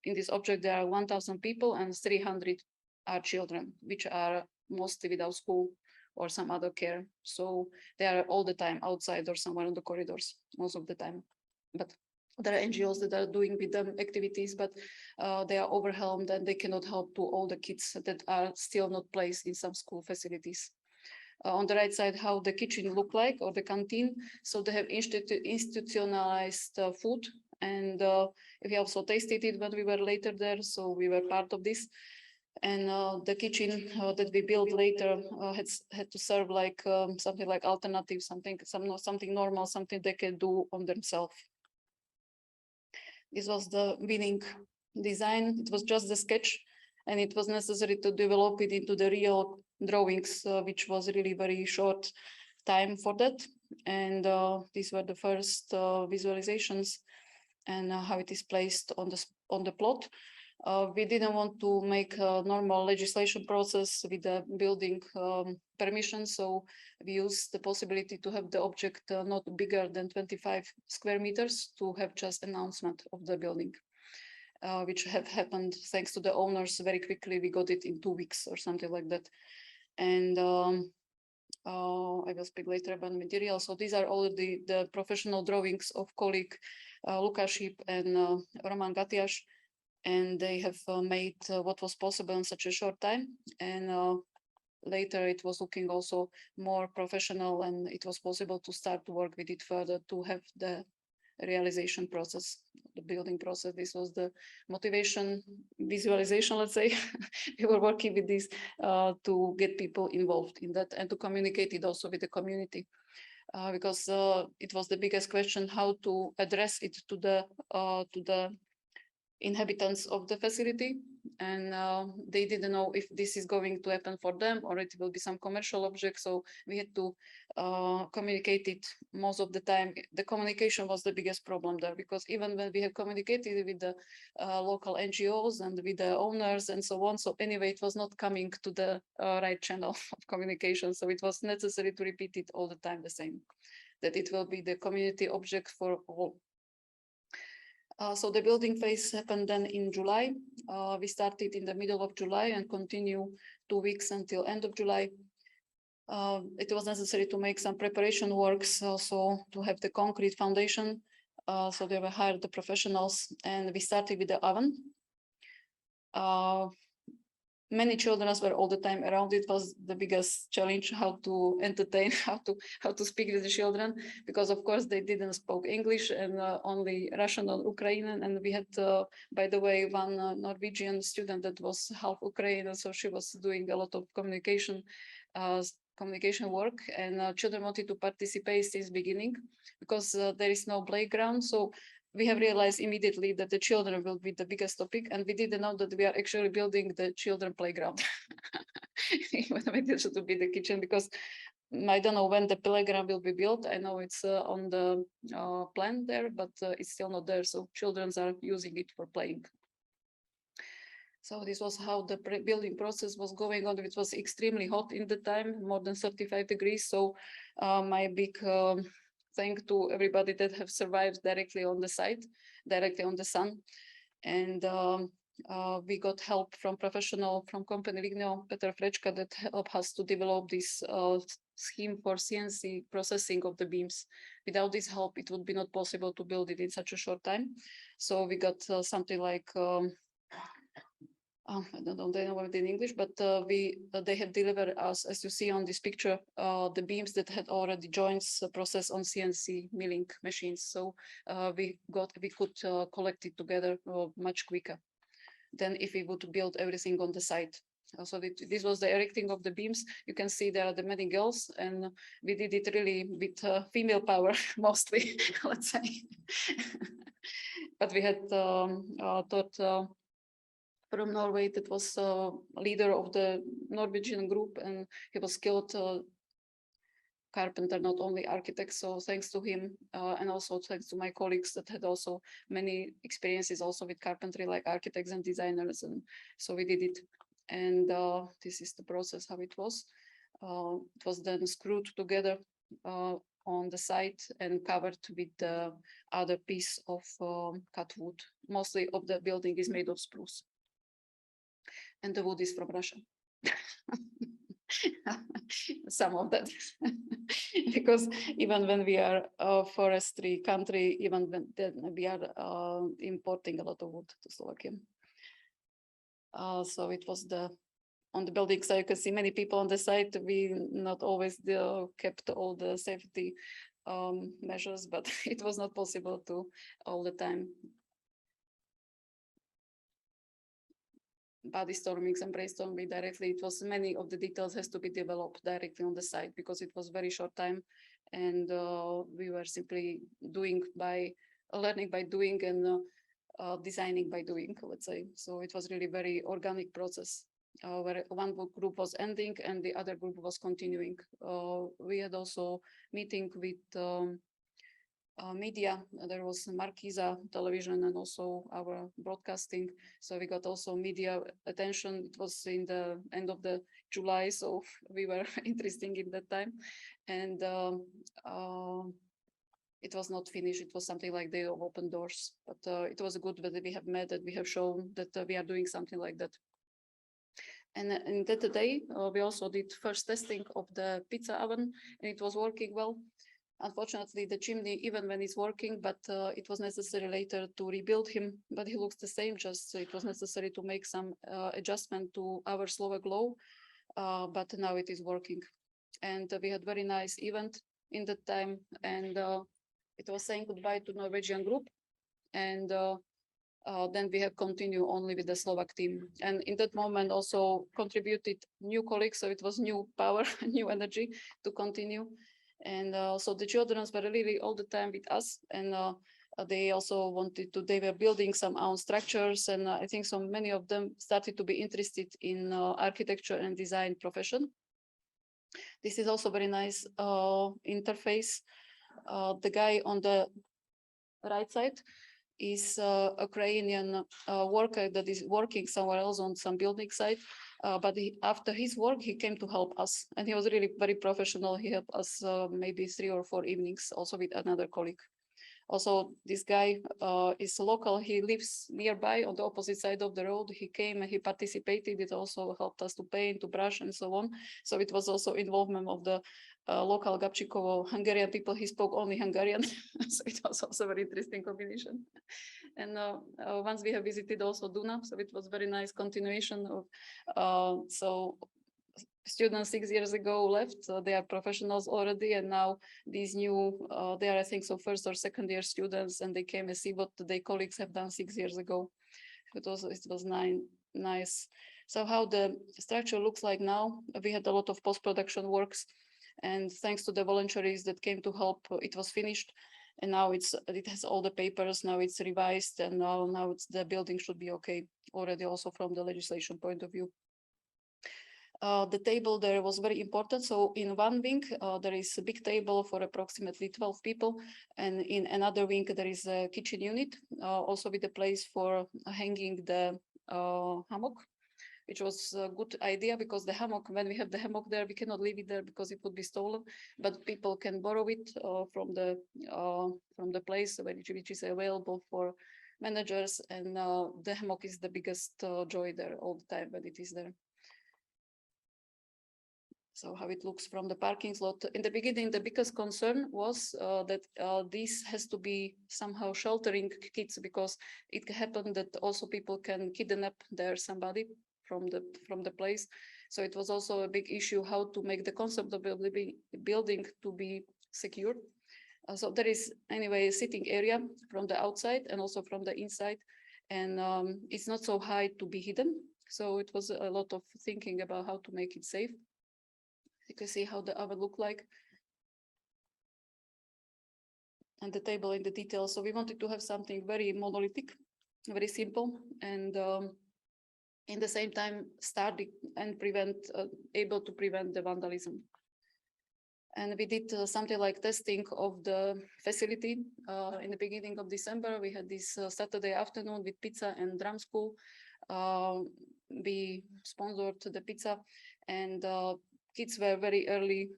this object, there are 1,000 people and 300 are children, which are mostly without school or some other care. So they are all the time outside or somewhere on the corridors, most of the time. But there are NGOs that are doing with them activities, but they are overwhelmed and they cannot help to all the kids that are still not placed in some school facilities. On the right side, how the kitchen look like, or the canteen. So they have institutionalized food, and we also tasted it when we were later there. So we were part of this. And the kitchen that we built later had to serve like something like alternative, something normal, something they can do on themselves. This was the winning design. It was just the sketch, and it was necessary to develop it into the real drawings, which was really very short time for that. And these were the first visualizations and how it is placed on the plot. We didn't want to make a normal legislation process with the building permission, so we used the possibility to have the object not bigger than 25 square meters to have just announcement of the building. Which have happened thanks to the owners very quickly. We got it in 2 weeks or something like that. And I will speak later about material. So these are all the professional drawings of colleague Lukáš and Roman Gatiaš, and they have made what was possible in such a short time. And later it was looking also more professional, and it was possible to start to work with it further to have the realization process, the building process. This was the motivation visualization, let's say. We were working with this to get people involved in that and to communicate it also with the community. Because it was the biggest question, how to address it to the inhabitants of the facility. And they didn't know if this is going to happen for them or it will be some commercial object. So we had to communicate it most of the time. The communication was the biggest problem there, because even when we have communicated with the local NGOs and with the owners and so on, so anyway, it was not coming to the right channel of communication. So it was necessary to repeat it all the time the same, that it will be the community object for all. So the building phase happened then in July. We started in the middle of July and continue 2 weeks until end of July. It was necessary to make some preparation works, also to have the concrete foundation. So they were hired the professionals, and we started with the oven. Many children were all the time around. It was the biggest challenge, how to entertain, how to speak with the children, because of course they didn't speak English and only Russian or Ukrainian. And we had, by the way, one Norwegian student that was half Ukrainian, so she was doing a lot of communication work, and children wanted to participate since beginning, because there is no playground. So we have realized immediately that the children will be the biggest topic, and we didn't know that we are actually building the children playground. Even when it should be the kitchen, because I don't know when the playground will be built. I know it's on the plan there, but it's still not there. So children are using it for playing. So this was how the building process was going on. It was extremely hot in the time, more than 35 degrees. So my big thank to everybody that have survived directly on the site, directly on the sun. And we got help from professional, from company Ligno, Peter Frečka, that helped us to develop this scheme for CNC processing of the beams. Without this help, it would be not possible to build it in such a short time. So we got something like, I don't know what in English, but they have delivered us, as you see on this picture, the beams that had already joints processed on CNC milling machines. So we could collect it together much quicker than if we would build everything on the site. So this was the erecting of the beams. You can see there are the many girls, and we did it really with female power mostly, let's say. But we had taught from Norway that was leader of the Norwegian group, and he was skilled carpenter, not only architect. So thanks to him, and also thanks to my colleagues that had also many experiences also with carpentry, like architects and designers. And so we did it. And this is the process, how it was. It was then screwed together on the site and covered with the other piece of cut wood. Mostly of the building is made of spruce. And the wood is from Russia. Some of that. Because even when we are a forestry country, even when we are importing a lot of wood to Slovakia. So it was on the building side, you can see many people on the site. We not always kept all the safety measures, but it was not possible to all the time. Body stormings and brainstorming directly. It was many of the details has to be developed directly on the site because it was very short time, and we were simply learning by doing and designing by doing, let's say. So it was really very organic process where one group was ending and the other group was continuing. We had also meeting with media. There was Markiza television and also our broadcasting. So we got also media attention. It was in the end of the July, so we were interesting in that time. And it was not finished. It was something like Day of Open Doors, but it was good that we have met, that we have shown that we are doing something like that. And in that day, we also did first testing of the pizza oven, and it was working well. Unfortunately, the chimney, even when it's working, but it was necessary later to rebuild him, but he looks the same, just it was necessary to make some adjustment to our Slovak law, but now it is working. And we had very nice event in that time, and it was saying goodbye to Norwegian group, and then we have continued only with the Slovak team. And in that moment also contributed new colleagues, so it was new power, new energy to continue. And so the children were really all the time with us, and they also they were building some own structures, and I think so many of them started to be interested in architecture and design profession. This is also very nice interface. The guy on the right side is a Ukrainian worker that is working somewhere else on some building site. But after his work, he came to help us, and he was really very professional. He helped us maybe 3 or 4 evenings, also with another colleague. Also, this guy is local. He lives nearby on the opposite side of the road. He came and he participated. It also helped us to paint, to brush, and so on. So it was also involvement of the local Gabčíkovo Hungarian people. He spoke only Hungarian, so it was also a very interesting combination. And once we have visited also Duna, so it was very nice continuation of so students 6 years ago left, they are professionals already, and now these new they are, I think so, first or second year students, and they came and see what their colleagues have done 6 years ago. It was nice. So how the structure looks like now, we had a lot of post-production works, and thanks to the volunteers that came to help, it was finished. And now it has all the papers, now it's revised, and now the building should be okay already also from the legislation point of view. The table there was very important. So in one wing, there is a big table for approximately 12 people. And in another wing, there is a kitchen unit, also with a place for hanging the hammock, which was a good idea because the hammock, when we have the hammock there, we cannot leave it there because it would be stolen, but people can borrow it from the place which is available for managers. And the hammock is the biggest joy there all the time when it is there. So how it looks from the parking lot. In the beginning, the biggest concern was that this has to be somehow sheltering kids, because it can happen that also people can kidnap there somebody from the place. So it was also a big issue how to make the concept of the building to be secure. So there is anyway a sitting area from the outside and also from the inside, and it's not so high to be hidden. So it was a lot of thinking about how to make it safe. You can see how the oven looked like. And the table in the details. So we wanted to have something very monolithic, very simple, and in the same time sturdy and able to prevent the vandalism. And we did something like testing of the facility in the beginning of December. We had this Saturday afternoon with pizza and drum school. We sponsored the pizza, and kids were very early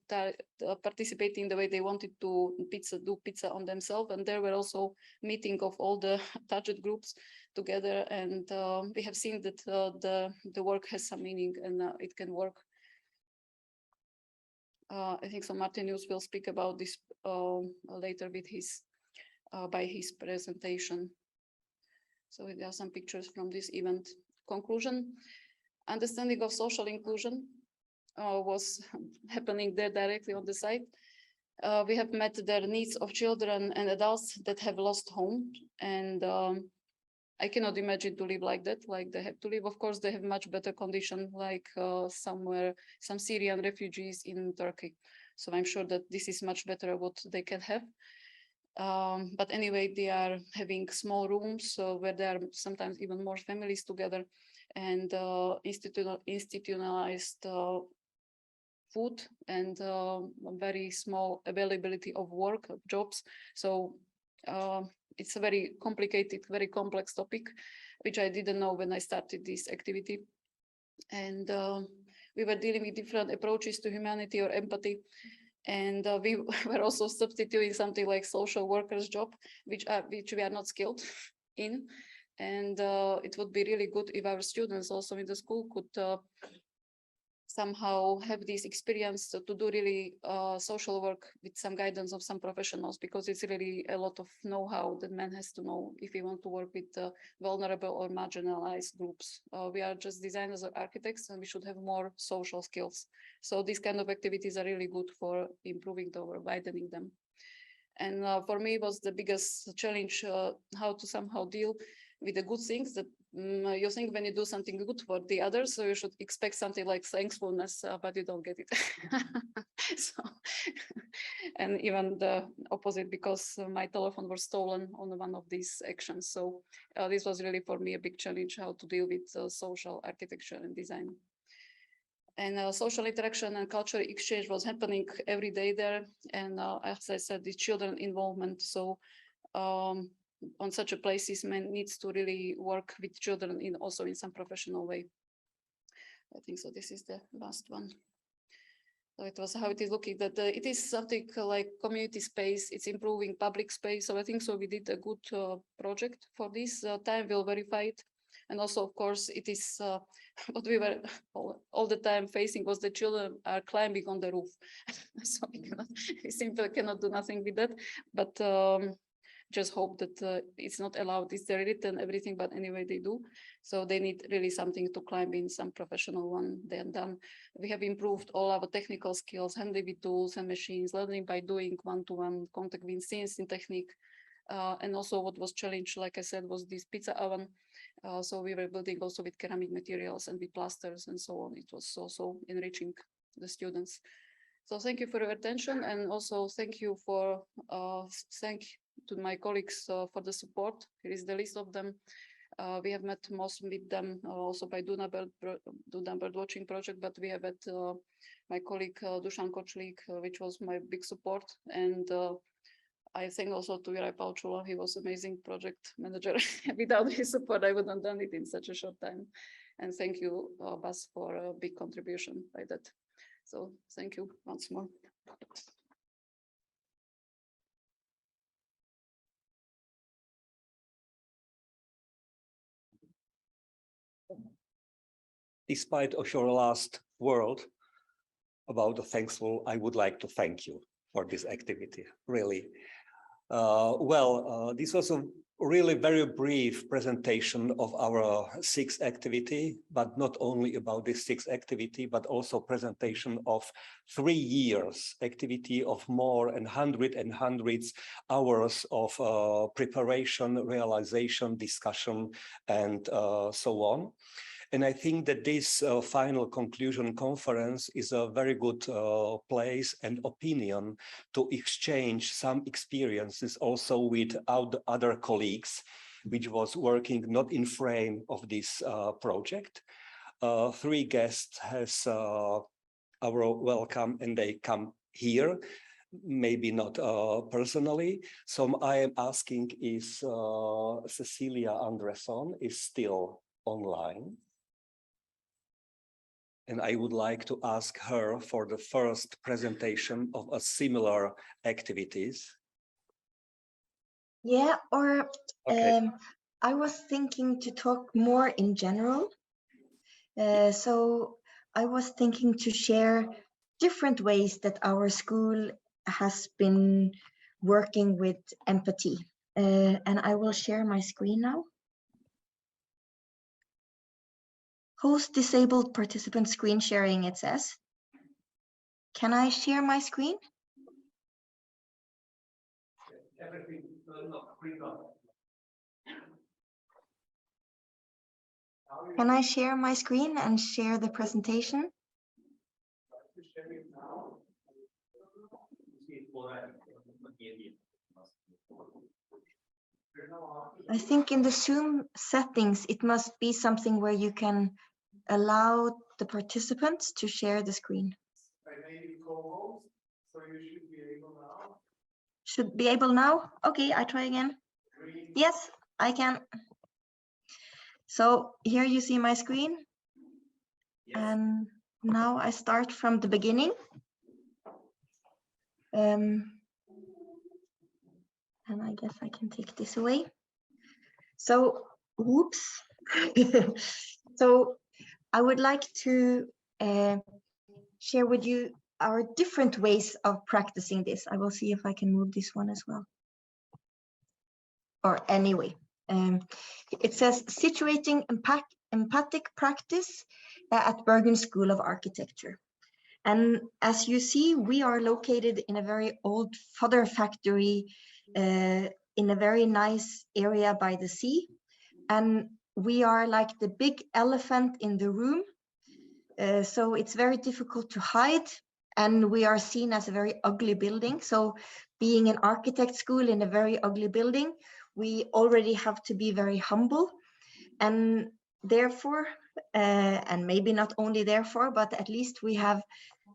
participating the way they wanted to do pizza on themselves. And there were also meeting of all the target groups together. And we have seen that the work has some meaning, and it can work. I think so Martinius will speak about this later with by his presentation. So there are some pictures from this event. Conclusion: understanding of social inclusion was happening there directly on the site. We have met the needs of children and adults that have lost home, and I cannot imagine to live like that, like they have to live. Of course, they have much better condition, like some Syrian refugees in Turkey. So I'm sure that this is much better what they can have. But anyway, they are having small rooms where there are sometimes even more families together, and institutionalized food, and very small availability of work, of jobs. So it's a very complicated, very complex topic, which I didn't know when I started this activity. And we were dealing with different approaches to humanity or empathy. And we were also substituting something like social workers job, which we are not skilled in. And it would be really good if our students also in the school could somehow have this experience to do really social work with some guidance of some professionals, because it's really a lot of know-how that man has to know if he want to work with vulnerable or marginalized groups. We are just designers or architects, and we should have more social skills. So these kind of activities are really good for improving or widening them. And for me, was the biggest challenge how to somehow deal with the good things that you think when you do something good for the others, so you should expect something like thankfulness, but you don't get it. So, and even the opposite, because my telephone was stolen on one of these actions. So this was really for me a big challenge, how to deal with social architecture and design. And social interaction and cultural exchange was happening every day there. And as I said, the children involvement. So on such a places, man needs to really work with children also in some professional way. I think so. This is the last one. So it was how it is looking, that it is something like community space. It's improving public space. So I think so we did a good project for this. Time will verify it. And also, of course, it is what we were all the time facing was the children are climbing on the roof. So we simply cannot do nothing with that. But just hope that it's not allowed. It's written everything, but anyway they do. So they need really something to climb in, some professional one. Then done. We have improved all our technical skills, handling with tools and machines, learning by doing one-to-one contact with scenes in technique. And also what was challenged, like I said, was this pizza oven. So we were building also with ceramic materials and with plasters and so on. It was also enriching the students. So thank you for your attention, and also thank you for to my colleagues for the support. Here is the list of them. We have met most with them also by Duna Birdwatching project, but we have had my colleague Dusan Kočlik, which was my big support. And I thank also to Juraj Palčula, he was amazing project manager. Without his support, I wouldn't have done it in such a short time. And thank you, Bas, for a big contribution by that. So thank you once more. Despite of your last word about the thankful, I would like to thank you for this activity, really. This was a really very brief presentation of our sixth activity, but not only about this sixth activity, but also presentation of 3 years activity of more than hundreds hours of preparation, realization, discussion, and so on. And I think that this final conclusion conference is a very good place and opinion to exchange some experiences also with other colleagues, which was working not in frame of this project. 3 guests has our welcome and they come here, maybe not personally. So I am asking is Cecilia Andresson is still online. And I would like to ask her for the first presentation of a similar activities. Yeah, or okay. I was thinking to talk more in general. So I was thinking to share different ways that our school has been working with empathy. And I will share my screen now. Host disabled participant screen sharing, it says. Can I share my screen? Can I share my screen and share the presentation? I think in the Zoom settings, it must be something where you can allow the participants to share the screen. Should be able now? Okay, I try again. Yes, I can. So here you see my screen. Yes. And now I start from the beginning. And I guess I can take this away. So, whoops. So I would like to share with you our different ways of practicing this. I will see if I can move this one as well. Or anyway, it says situating empathic practice at Bergen School of Architecture. And as you see, we are located in a very old fodder factory in a very nice area by the sea. And we are like the big elephant in the room. So it's very difficult to hide. And we are seen as a very ugly building. So being an architect school in a very ugly building, we already have to be very humble. And therefore, and maybe not only therefore, but at least we have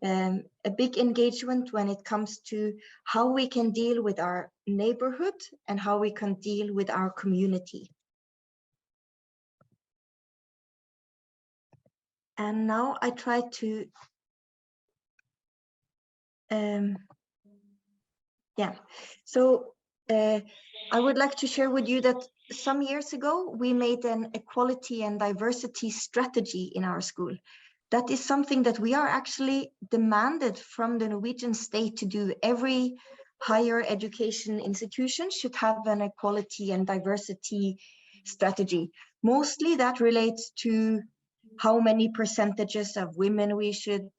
a big engagement when it comes to how we can deal with our neighborhood and how we can deal with our community. And now I try to, so I would like to share with you that some years ago, we made an equality and diversity strategy in our school. That is something that we are actually demanded from the Norwegian state to do. Every higher education institution should have an equality and diversity strategy. Mostly that relates to how many percentages of women we should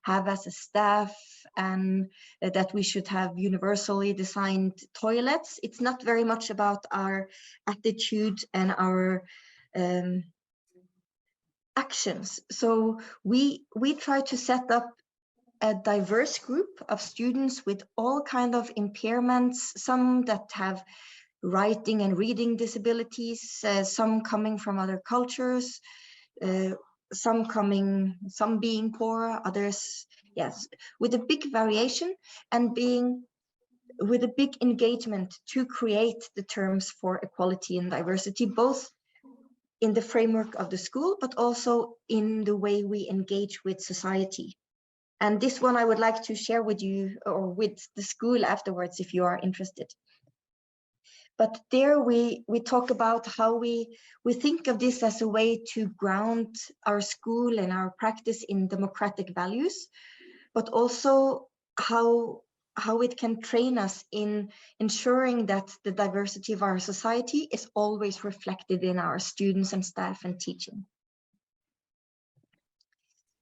have as a staff, and that we should have universally designed toilets. It's not very much about our attitude and our actions. So we try to set up a diverse group of students with all kind of impairments, some that have writing and reading disabilities, some coming from other cultures, some being poor, others, yes, with a big variation and being with a big engagement to create the terms for equality and diversity, both in the framework of the school, but also in the way we engage with society. And this one I would like to share with you or with the school afterwards if you are interested. But there we talk about how we think of this as a way to ground our school and our practice in democratic values, but also how it can train us in ensuring that the diversity of our society is always reflected in our students and staff and teaching.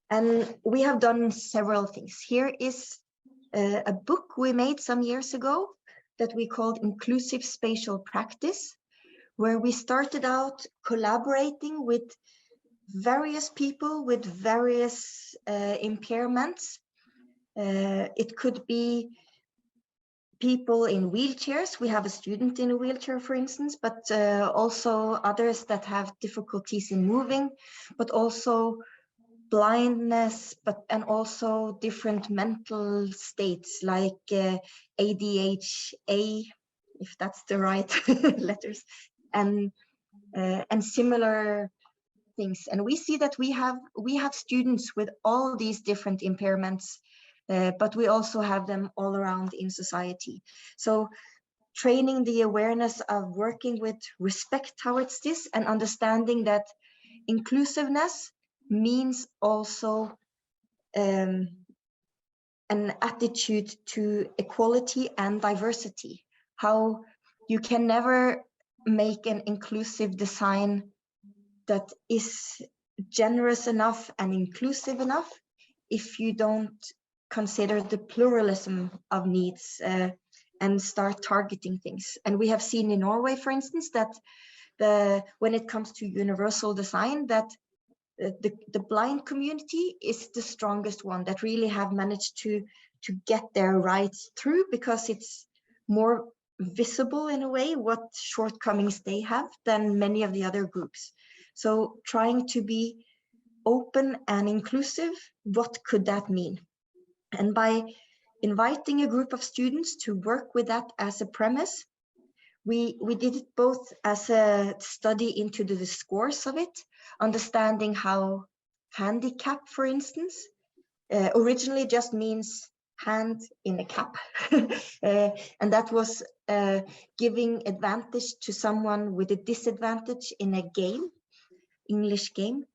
And we have done several things. Here is a book we made some years ago that we called Inclusive Spatial Practice, where we started out collaborating with various people with various impairments. It could be people in wheelchairs. We have a student in a wheelchair, for instance, but also others that have difficulties in moving, but also blindness, and also different mental states like ADHA, if that's the right letters, and similar things. And we see that we have students with all these different impairments, but we also have them all around in society. So training the awareness of working with respect towards this and understanding that inclusiveness means also an attitude to equality and diversity. How you can never make an inclusive design that is generous enough and inclusive enough if you don't consider the pluralism of needs and start targeting things. And we have seen in Norway, for instance, that when it comes to universal design, that the blind community is the strongest one that really have managed to get their rights through, because it's more visible in a way what shortcomings they have than many of the other groups. So trying to be open and inclusive, what could that mean? And by inviting a group of students to work with that as a premise, we did it both as a study into the discourse of it, understanding how handicap, for instance, originally just means hand in a cap. And that was giving advantage to someone with a disadvantage in a game, English game,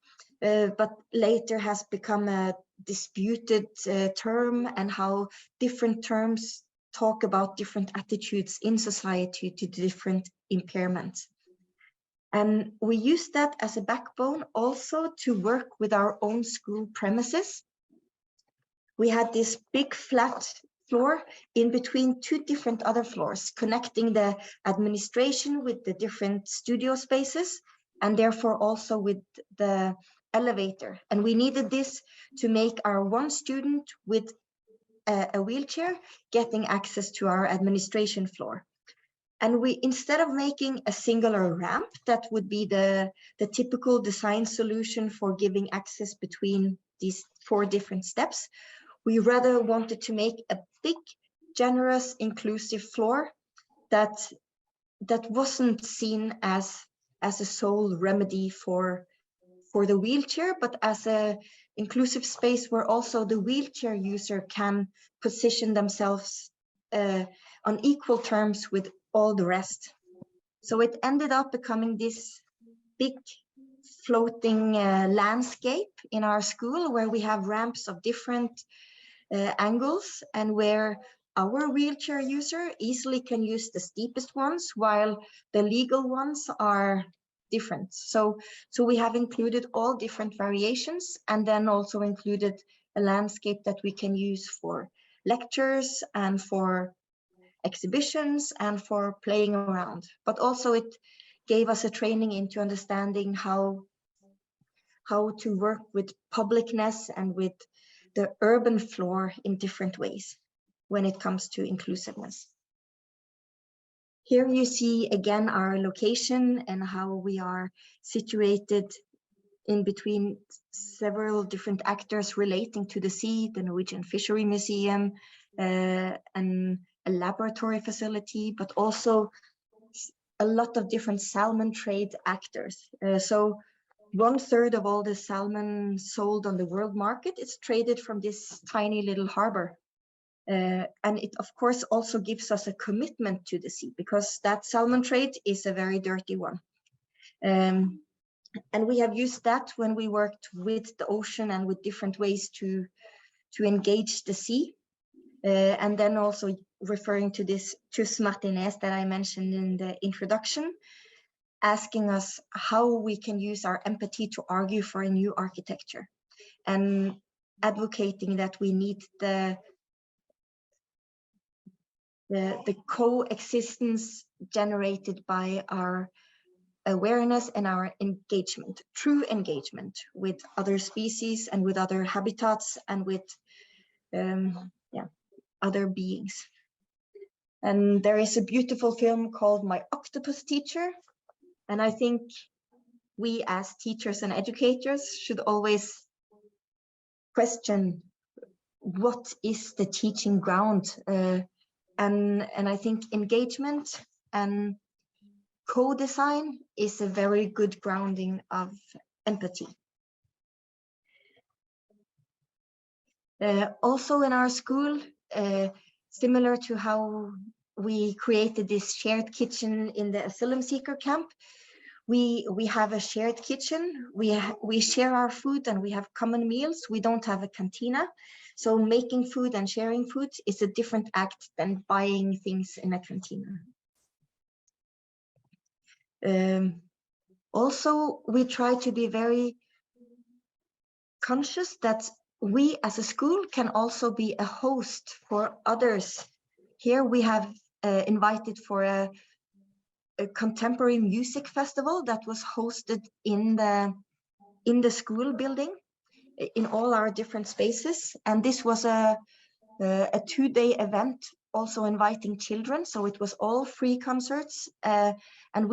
but later has become a disputed term, and how different terms talk about different attitudes in society to different impairments. And we use that as a backbone also to work with our own school premises. We had this big flat floor in between two different other floors, connecting the administration with the different studio spaces, and therefore also with the elevator. And we needed this to make our one student with a wheelchair getting access to our administration floor. And we, instead of making a singular ramp that would be the typical design solution for giving access between these 4 different steps, we rather wanted to make a big, generous, inclusive floor that wasn't seen as a sole remedy for the wheelchair, but as a inclusive space where also the wheelchair user can position themselves on equal terms with all the rest. So it ended up becoming this big floating landscape in our school, where we have ramps of different angles, and where our wheelchair user easily can use the steepest ones, while the legal ones are different. So we have included all different variations, and then also included a landscape that we can use for lectures and for exhibitions and for playing around. But also it gave us a training into understanding how to work with publicness and with the urban floor in different ways when it comes to inclusiveness. Here you see again our location and how we are situated in between several different actors relating to the sea, the Norwegian Fishery Museum, and a laboratory facility, but also a lot of different salmon trade actors. So 1/3 of all the salmon sold on the world market is traded from this tiny little harbor. And it, of course, also gives us a commitment to the sea, because that salmon trade is a very dirty one. And we have used that when we worked with the ocean and with different ways to engage the sea. And then also referring to this Tus Martinez that I mentioned in the introduction, asking us how we can use our empathy to argue for a new architecture, and advocating that we need the coexistence generated by our awareness and our engagement, true engagement with other species and with other habitats and with other beings. And there is a beautiful film called My Octopus Teacher. And I think we as teachers and educators should always question what is the teaching ground. And I think engagement and co-design is a very good grounding of empathy. Also in our school, similar to how we created this shared kitchen in the asylum seeker camp, we have a shared kitchen. We share our food and we have common meals. We don't have a cantina. So making food and sharing food is a different act than buying things in a cantina. Also, we try to be very conscious that we as a school can also be a host for others. Here we have invited for a contemporary music festival that was hosted in the school building in all our different spaces. And this was a 2-day event, also inviting children. So it was all free concerts. And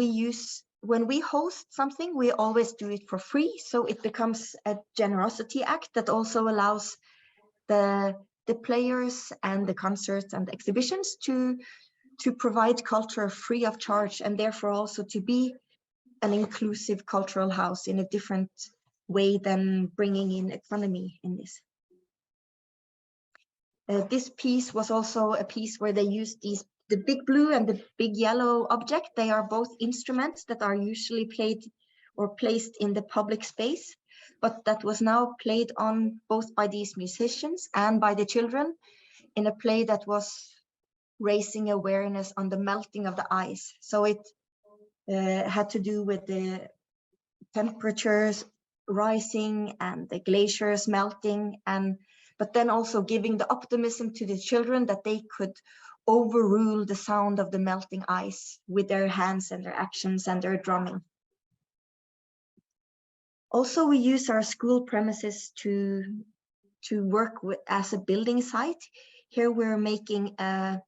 when we host something, we always do it for free. So it becomes a generosity act that also allows the players and the concerts and the exhibitions to provide culture free of charge, and therefore also to be an inclusive cultural house in a different way than bringing in economy in this. This piece was also a piece where they used the big blue and the big yellow object. They are both instruments that are usually played or placed in the public space, but that was now played on both by these musicians and by the children in a play that was raising awareness on the melting of the ice. So it had to do with the temperatures rising and the glaciers melting, but then also giving the optimism to the children that they could overrule the sound of the melting ice with their hands and their actions and their drumming. Also, we use our school premises to work with as a building site. Here we're making a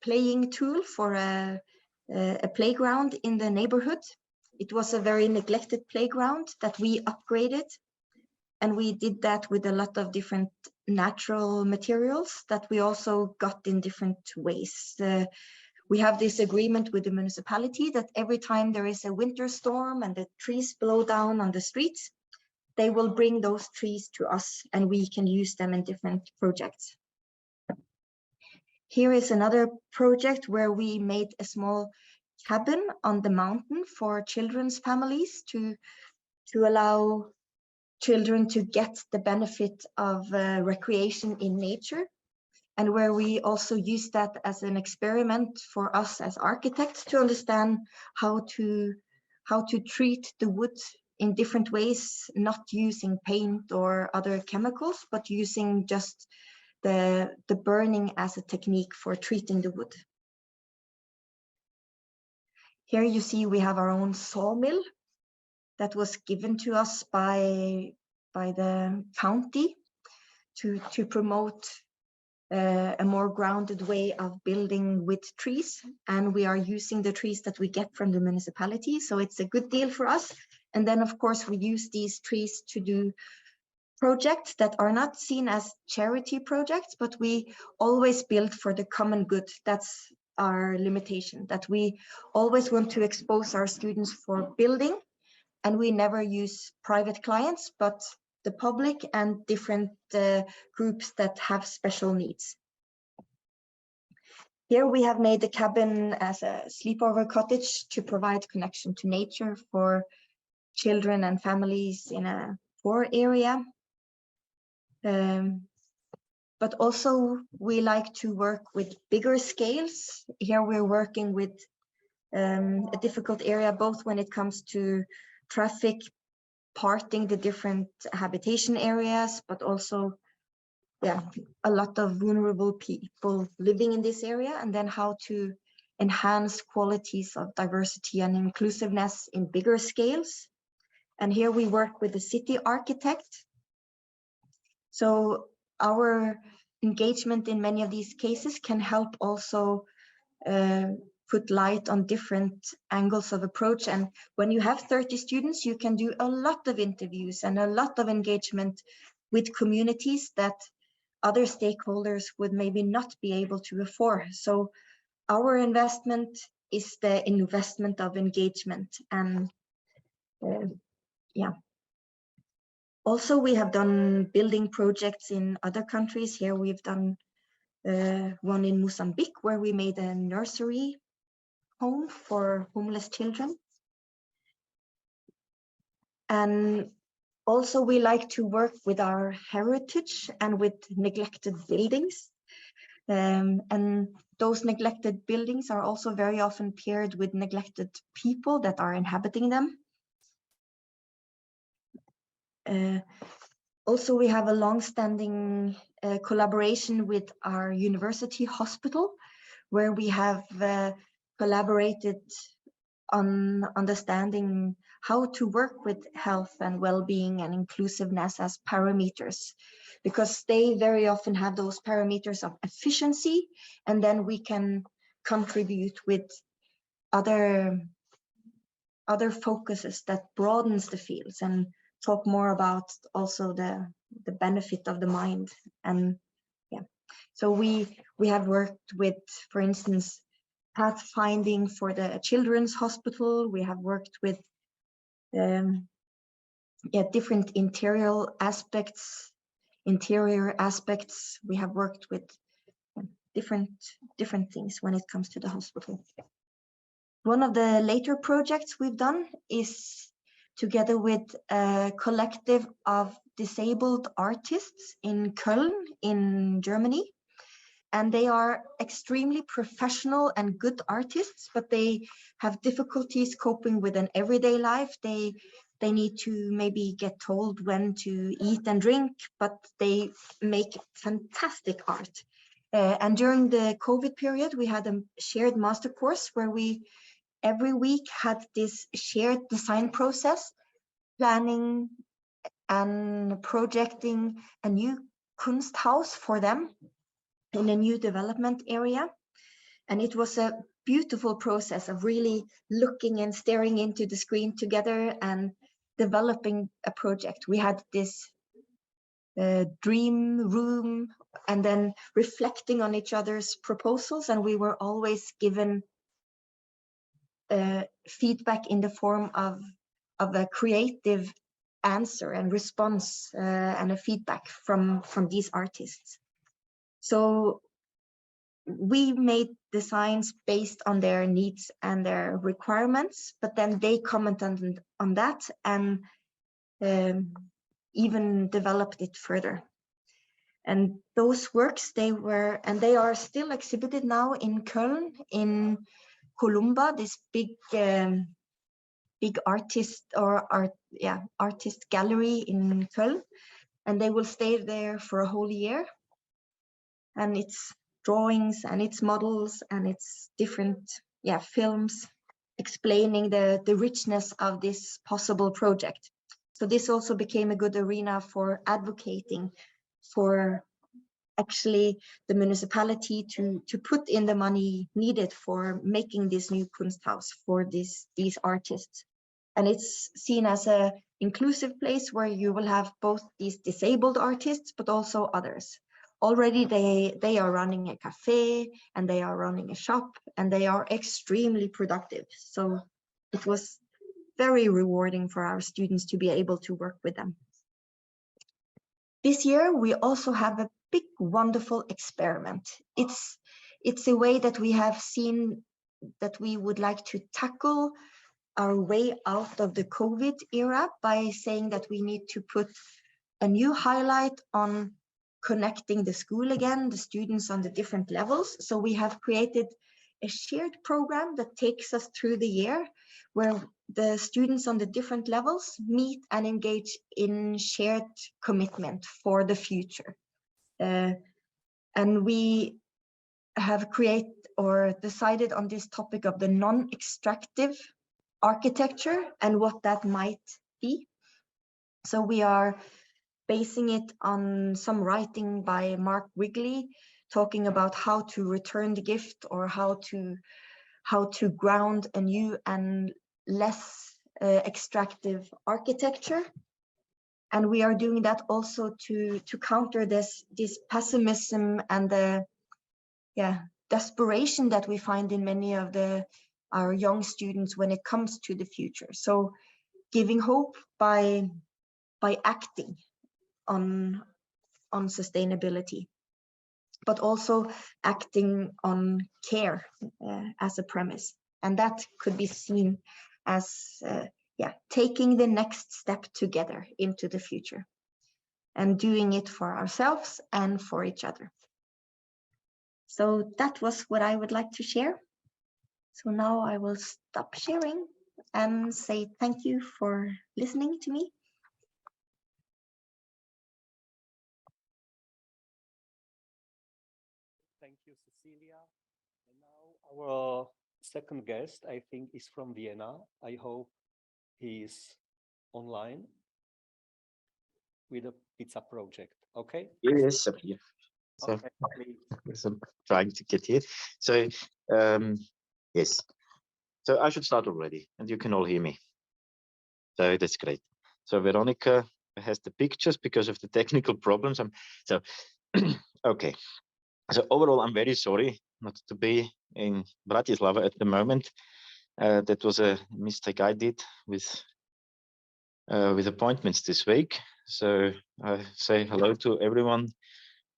playing tool for a playground in the neighborhood. It was a very neglected playground that we upgraded, and we did that with a lot of different natural materials that we also got in different ways. We have this agreement with the municipality that every time there is a winter storm and the trees blow down on the streets, they will bring those trees to us and we can use them in different projects. Here is another project where we made a small cabin on the mountain for children's families to allow children to get the benefit of recreation in nature, and where we also use that as an experiment for us as architects to understand how to treat the wood in different ways, not using paint or other chemicals, but using just the burning as a technique for treating the wood. Here you see we have our own sawmill that was given to us by the county to promote a more grounded way of building with trees, and we are using the trees that we get from the municipality, so it's a good deal for us. And then of course we use these trees to do projects that are not seen as charity projects, but we always build for the common good. That's our limitation, that we always want to expose our students for building, and we never use private clients, but the public and different groups that have special needs. Here we have made the cabin as a sleepover cottage to provide connection to nature for children and families in a poor area. But also we like to work with bigger scales. Here we're working with a difficult area, both when it comes to traffic, parting the different habitation areas, but also a lot of vulnerable people living in this area, and then how to enhance qualities of diversity and inclusiveness in bigger scales. And here we work with the city architect. So our engagement in many of these cases can help also put light on different angles of approach. And when you have 30 students, you can do a lot of interviews and a lot of engagement with communities that other stakeholders would maybe not be able to afford. So our investment is the investment of engagement. And also we have done building projects in other countries. Here we've done one in Mozambique, where we made a nursery home for homeless children. And also we like to work with our heritage and with neglected buildings. And those neglected buildings are also very often paired with neglected people that are inhabiting them. Also, we have a long-standing collaboration with our university hospital, where we have collaborated on understanding how to work with health and well-being and inclusiveness as parameters, because they very often have those parameters of efficiency, and then we can contribute with other focuses that broadens the fields and talk more about also the benefit of the mind. And so we have worked with, for instance, pathfinding for the children's hospital. We have worked with different interior aspects. We have worked with different things when it comes to the hospital. One of the later projects we've done is together with a collective of disabled artists in Köln in Germany. And they are extremely professional and good artists, but they have difficulties coping with an everyday life. They need to maybe get told when to eat and drink, but they make fantastic art. And during the COVID period, we had a shared master course where we every week had this shared design process, planning and projecting a new Kunsthaus for them in a new development area. And it was a beautiful process of really looking and staring into the screen together and developing a project. We had this dream room and then reflecting on each other's proposals, and we were always given feedback in the form of a creative answer and response and a feedback from these artists. So we made designs based on their needs and their requirements, but then they commented on that and even developed it further. And those works, they are still exhibited now in Köln, in Columba, this big artist artist gallery in Köln, and they will stay there for a whole year. And it's drawings and it's models and it's different films explaining the richness of this possible project. So this also became a good arena for advocating for actually the municipality to put in the money needed for making this new Kunsthaus for these artists. And it's seen as a inclusive place where you will have both these disabled artists, but also others. Already they are running a cafe and they are running a shop and they are extremely productive. So it was very rewarding for our students to be able to work with them. This year, we also have a big, wonderful experiment. It's a way that we have seen that we would like to tackle our way out of the COVID era by saying that we need to put a new highlight on connecting the school again, the students on the different levels. So we have created a shared program that takes us through the year, where the students on the different levels meet and engage in shared commitment for the future. And we have created or decided on this topic of the non-extractive architecture and what that might be. So we are basing it on some writing by Mark Wrigley, talking about how to return the gift or how to ground a new and less extractive architecture. And we are doing that also to counter this pessimism and the desperation that we find in many of our young students when it comes to the future. So giving hope by acting on sustainability, but also acting on care as a premise. And that could be seen as taking the next step together into the future and doing it for ourselves and for each other. So that was what I would like to share. So now I will stop sharing and say thank you for listening to me. Thank you, Cecilia. And now our second guest, I think, is from Vienna. I hope he is online with a pizza project. Okay? Yes, I'm here. So, Okay, so I'm trying to get here. So, yes. So I should start already, and you can all hear me. So that's great. So Veronica has the pictures because of the technical problems. So okay. So overall, I'm very sorry not to be in Bratislava at the moment. That was a mistake I did with appointments this week. So I say hello to everyone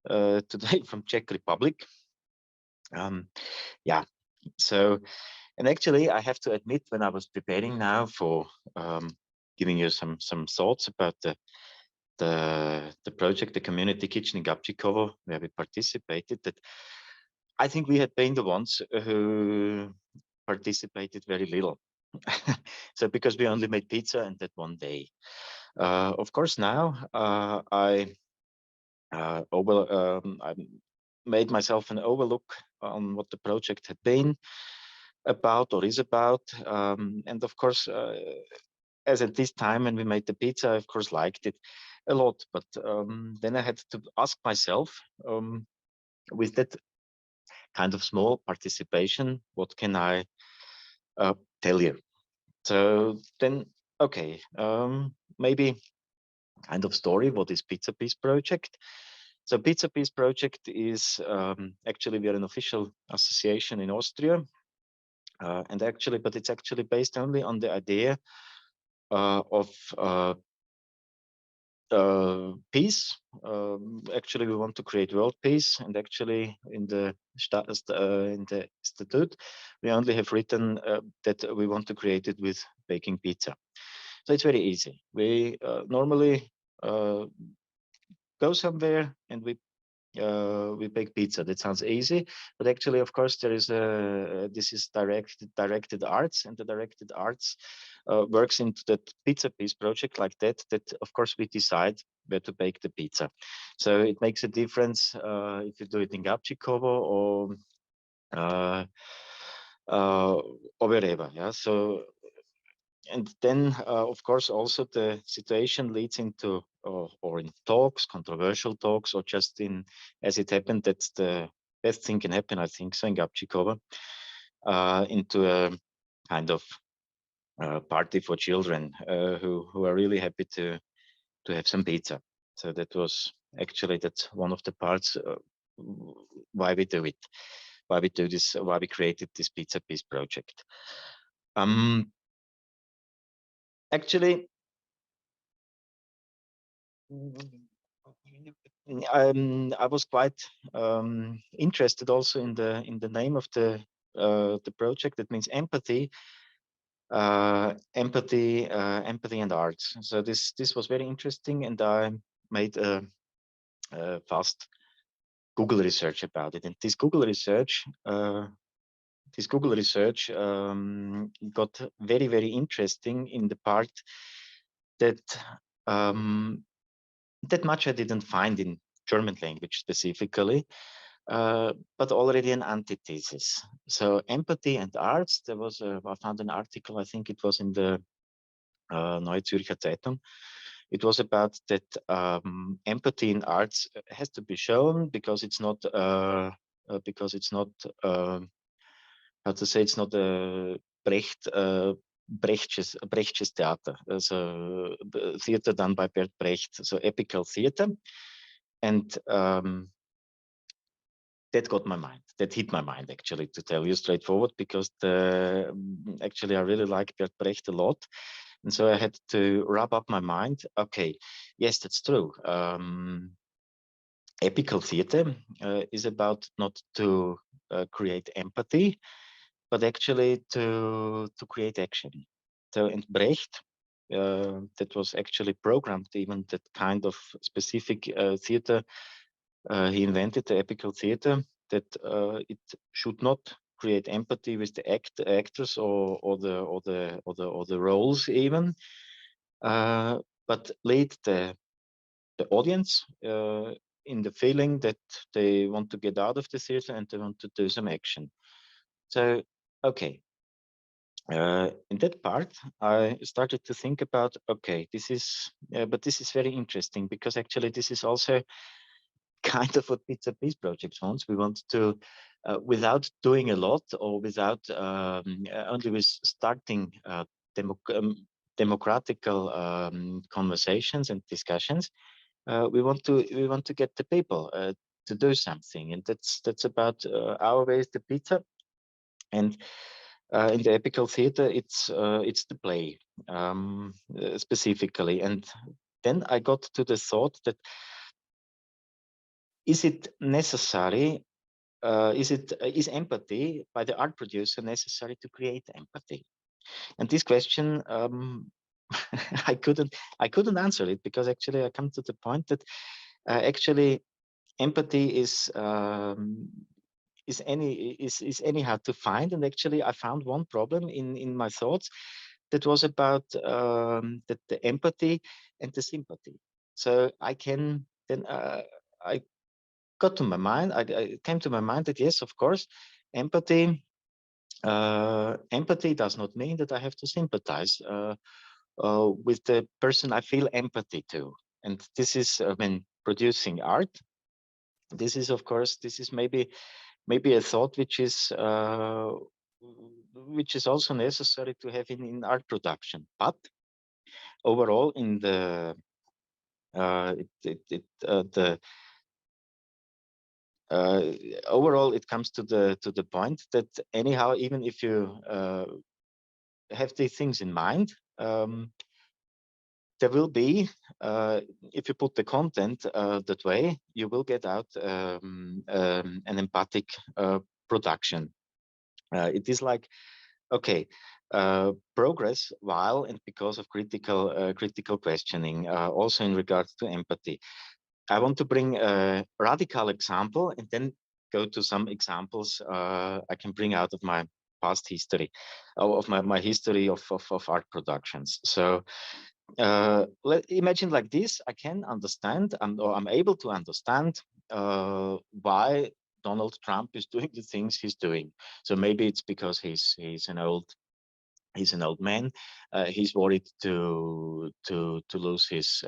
today from Czech Republic. Yeah. So, and actually, I have to admit, when I was preparing now for giving you some thoughts about the project, the community kitchen in Gabčíkovo, where we participated, that I think we had been the ones who participated very little. So because we only made pizza and that one day. Of course, now I made myself an overlook on what the project had been about or is about. And of course, as at this time when we made the pizza, I of course liked it a lot. But then I had to ask myself, with that kind of small participation, what can I tell you? So then, okay, maybe kind of story, what is Pizza Peace Project? So Pizza Peace Project is actually, we are an official association in Austria. And actually, but it's actually based only on the idea of peace. Actually, we want to create world peace, and actually, in the statute, we only have written that we want to create it with baking pizza. So it's very easy. We normally go somewhere and we bake pizza. That sounds easy, but actually, of course, there is this is directed arts, and the directed arts works into that Pizza Peace project like that. That of course we decide where to bake the pizza. So it makes a difference if you do it in Gabčíkovo or wherever. Yeah. So and then, of course, also the situation leads into, or in talks, controversial talks, or just in, as it happened, that's the best thing can happen, I think, so in Gabčíkova, into a kind of party for children who are really happy to have some pizza. So that was actually, that's one of the parts why we do it, why we do this, why we created this Pizza Peace project. Actually, I was quite interested also in the name of the project. That means empathy, empathy and arts. So this was very interesting, and I made a fast Google research about it. And this Google research got very, very interesting in the part that that much I didn't find in German language specifically, but already an antithesis. So empathy and arts, there was I found an article, I think it was in the Neue Zürcher Zeitung. It was about that empathy in arts has to be shown because it's not how to say, it's not a Brecht's theater, so theater done by Bert Brecht, so epical theater. And that got my mind, that hit my mind, actually, to tell you straightforward, because actually I really like Bert Brecht a lot. And so I had to wrap up my mind. Okay, yes, that's true. Epical theater is about not to create empathy, but actually to create action. So in Brecht, that was actually programmed, even that kind of specific theater. He invented the epical theater, that it should not create empathy with the actors or the roles even, but lead the audience in the feeling that they want to get out of the theater and they want to do some action. So, okay. In that part, I started to think about, okay, this is very interesting, because actually this is also kind of what Pizza Peace Project wants. We want to, without doing a lot, or without only with starting democratical conversations and discussions, we want to get the people to do something, and that's about our way is the pizza. And in the epical theater, it's the play specifically. And then I got to the thought that, is it necessary? Is empathy by the art producer necessary to create empathy? And this question, I couldn't answer it, because actually I come to the point that actually empathy is anyhow to find. And actually I found one problem in my thoughts, that was about the empathy and the sympathy. So I can then I got to my mind, I came to my mind that yes, of course, empathy does not mean that I have to sympathize with the person I feel empathy to. And this is when producing art, this is, of course, this is maybe a thought which is also necessary to have in art production. But overall, in the overall, it comes to the point that anyhow, even if you have these things in mind, there will be, if you put the content that way, you will get out an empathic production. It is like, okay, progress while and because of critical questioning, also in regards to empathy. I want to bring a radical example and then go to some examples I can bring out of my past history, of my history of art productions. So imagine like this: I can understand, or I'm able to understand why Donald Trump is doing the things he's doing. So maybe it's because he's an old He's an old man. He's worried to lose his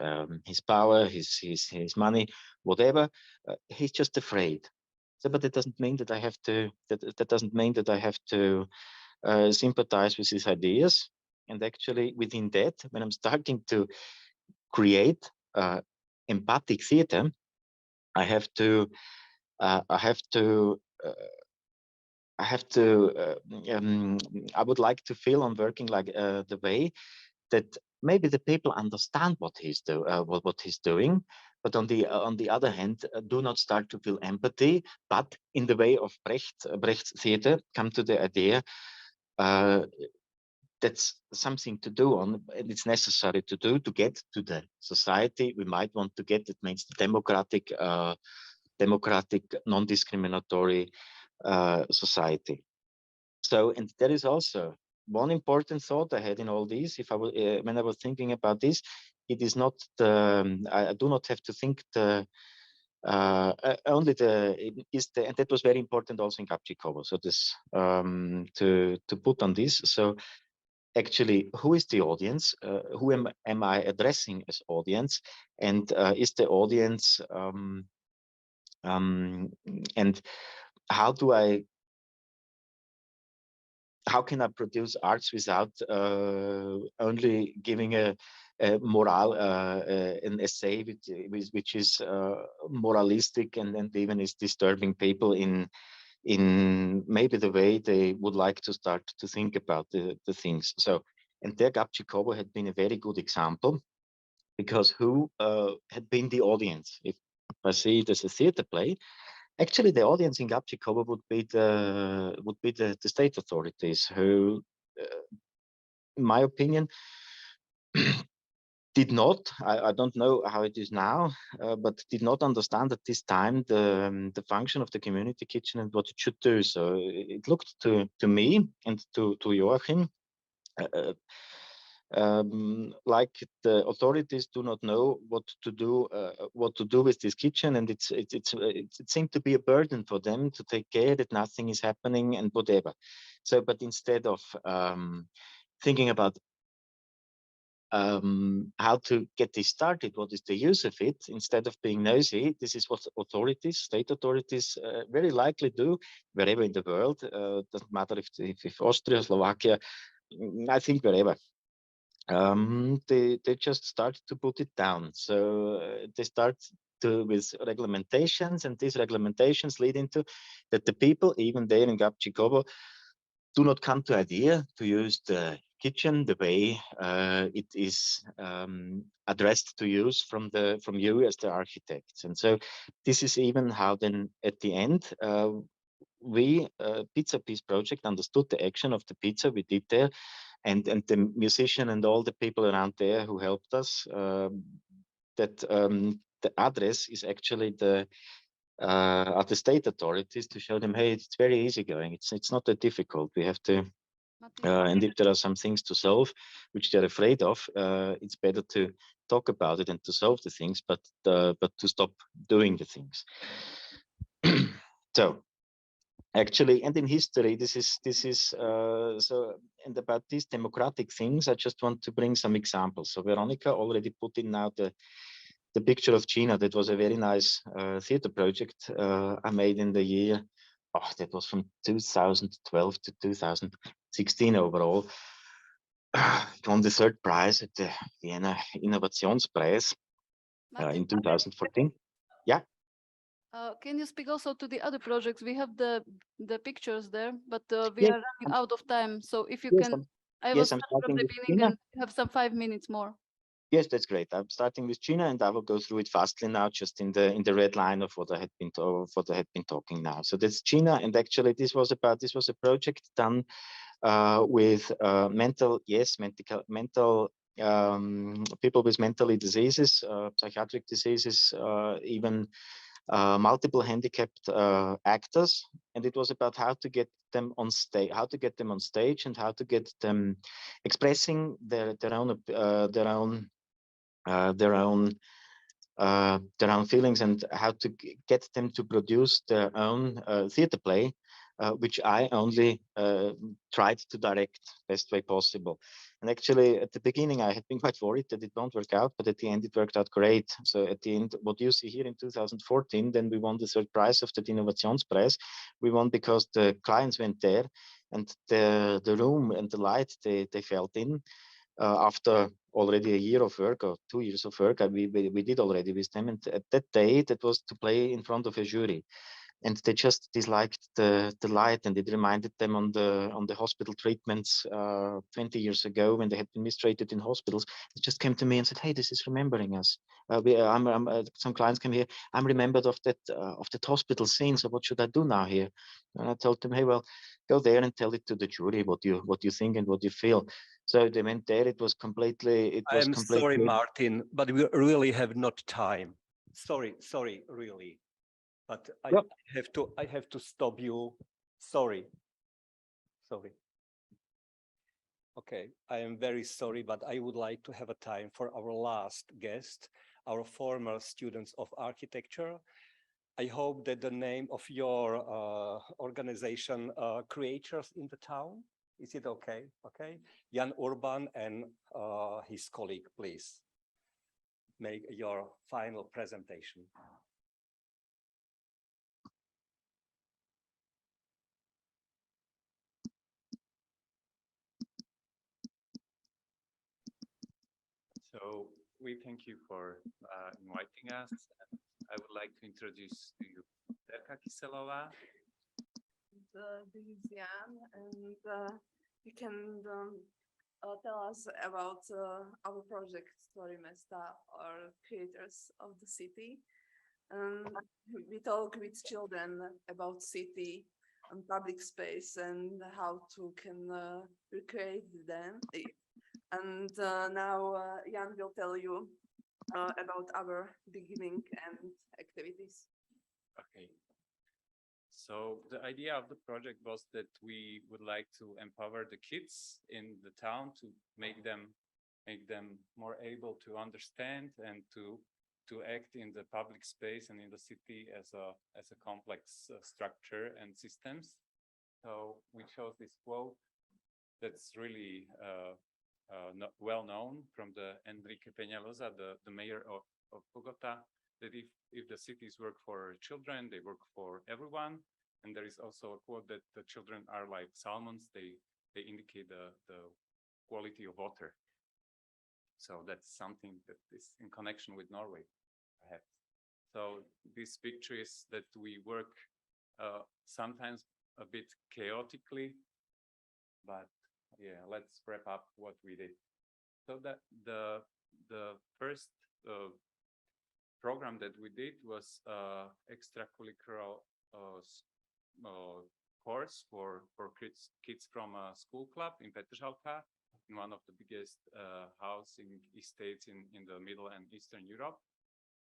power, his money, whatever. He's just afraid. So, but that doesn't mean that I have to. That doesn't mean that I have to sympathize with his ideas. And actually, within that, when I'm starting to create empathic theater, I have to. I have to. I would like to feel I'm working like the way that maybe the people understand what he's doing, but on the other hand, do not start to feel empathy. But in the way of Brecht's theater, come to the idea that's something to do on, and it's necessary to do to get to the society we might want to get. It means the democratic, non-discriminatory society. So, and there is also one important thought I had in all these. If I when I was thinking about this, it is not the I do not have to think the only the it is the, and that was very important also in Gabčíkovo. So this to put on this. So actually, who is the audience? Who am I addressing as audience? And is the audience and how can I produce arts without only giving a morale, an essay which is moralistic and even is disturbing people in maybe the way they would like to start to think about the things. So, and there Gabčíkovo had been a very good example, because who had been the audience? If I see it as a theater play, actually, the audience in Gabčíkovo would be the state authorities who, in my opinion, did not. I don't know how it is now, but did not understand at this time the function of the community kitchen and what it should do. So it looked to me and to Joachim like the authorities do not know what to do with this kitchen, and it seemed to be a burden for them to take care that nothing is happening and whatever. So, but instead of thinking about how to get this started, what is the use of it, instead of being nosy, this is what state authorities very likely do wherever in the world. Doesn't matter if Austria, Slovakia, I think wherever. They just start to put it down. So they start with regulations, and these regulations lead into that the people, even there in Gabčíkovo, do not come to idea to use the kitchen the way it is addressed to use from you as the architects. And so this is even how then at the end we Pizza Piece project understood the action of the pizza we did there, and the musician and all the people around there who helped us, that the address is actually the at the state authorities, to show them, hey, it's very easy going. It's not that difficult. We have to, and if there are some things to solve which they're afraid of, it's better to talk about it and to solve the things, but to stop doing the things. So. Actually, and in history, this is so. And about these democratic things, I just want to bring some examples. So Veronica already put in now the picture of Gina. That was a very nice theater project I made in the year. Oh, that was from 2012 to 2016 overall. It won the third prize at the Vienna Innovationspreis in 2014. Yeah. Can you speak also to the other projects? We have the pictures there, but we Yes, are running out of time. So if you yes, can, I will yes, I'm start from starting the with beginning Gina. and have some 5 minutes more. Yes, that's great. I'm starting with Gina, and I will go through it fastly now, just in the red line of what I had been talking now. So that's Gina, and actually this was a project done with mental people with mental diseases, psychiatric diseases, even multiple handicapped actors, and it was about how to get them on stage, and how to get them expressing their own feelings, and how to get them to produce their own theater play which I only tried to direct best way possible. And actually, at the beginning, I had been quite worried that it won't work out, but at the end, it worked out great. So at the end, what you see here in 2014, then we won the third prize of the Innovationspreis. We won because the clients went there, and the room and the light they felt in after already a year of work or 2 years of work we did already with them. And at that day, that was to play in front of a jury. And they just disliked the light, and it reminded them on the hospital treatments 20 years ago when they had been mistreated in hospitals. It just came to me and said, "Hey, this is remembering us." Some clients came here. I'm remembered of that hospital scene. So what should I do now here? And I told them, "Hey, well, go there and tell it to the jury what you think and what you feel." So they went there. It was completely. I'm sorry, Martin, but we really have not time. Sorry, really. But I have to stop you. Sorry. Okay, I am very sorry, but I would like to have a time for our last guest, our former students of architecture. I hope that the name of your organization creators in the town, is it okay? Okay, Jan Urban and his colleague, please make your final presentation. So we thank you for inviting us. And I would like to introduce to you Terka Kiselova. This is Jan, and you can tell us about our project Story Mesta, or creators of the city. We talk with children about city and public space and how to can recreate them. And now Jan will tell you about our beginning and activities. Okay. So the idea of the project was that we would like to empower the kids in the town to make them more able to understand and to act in the public space and in the city as a complex structure and systems. So we chose this quote that's really well known from the Enrique Peñalosa, the mayor of Bogota, that if the cities work for children, they work for everyone. And there is also a quote that the children are like salmons, they indicate the quality of water. So that's something that is in connection with Norway, perhaps. So this picture is that we work sometimes a bit chaotically, but yeah, let's wrap up what we did. So that the first program that we did was extracurricular course for kids from a school club in Petržalka, in one of the biggest housing estates in the Middle and Eastern Europe.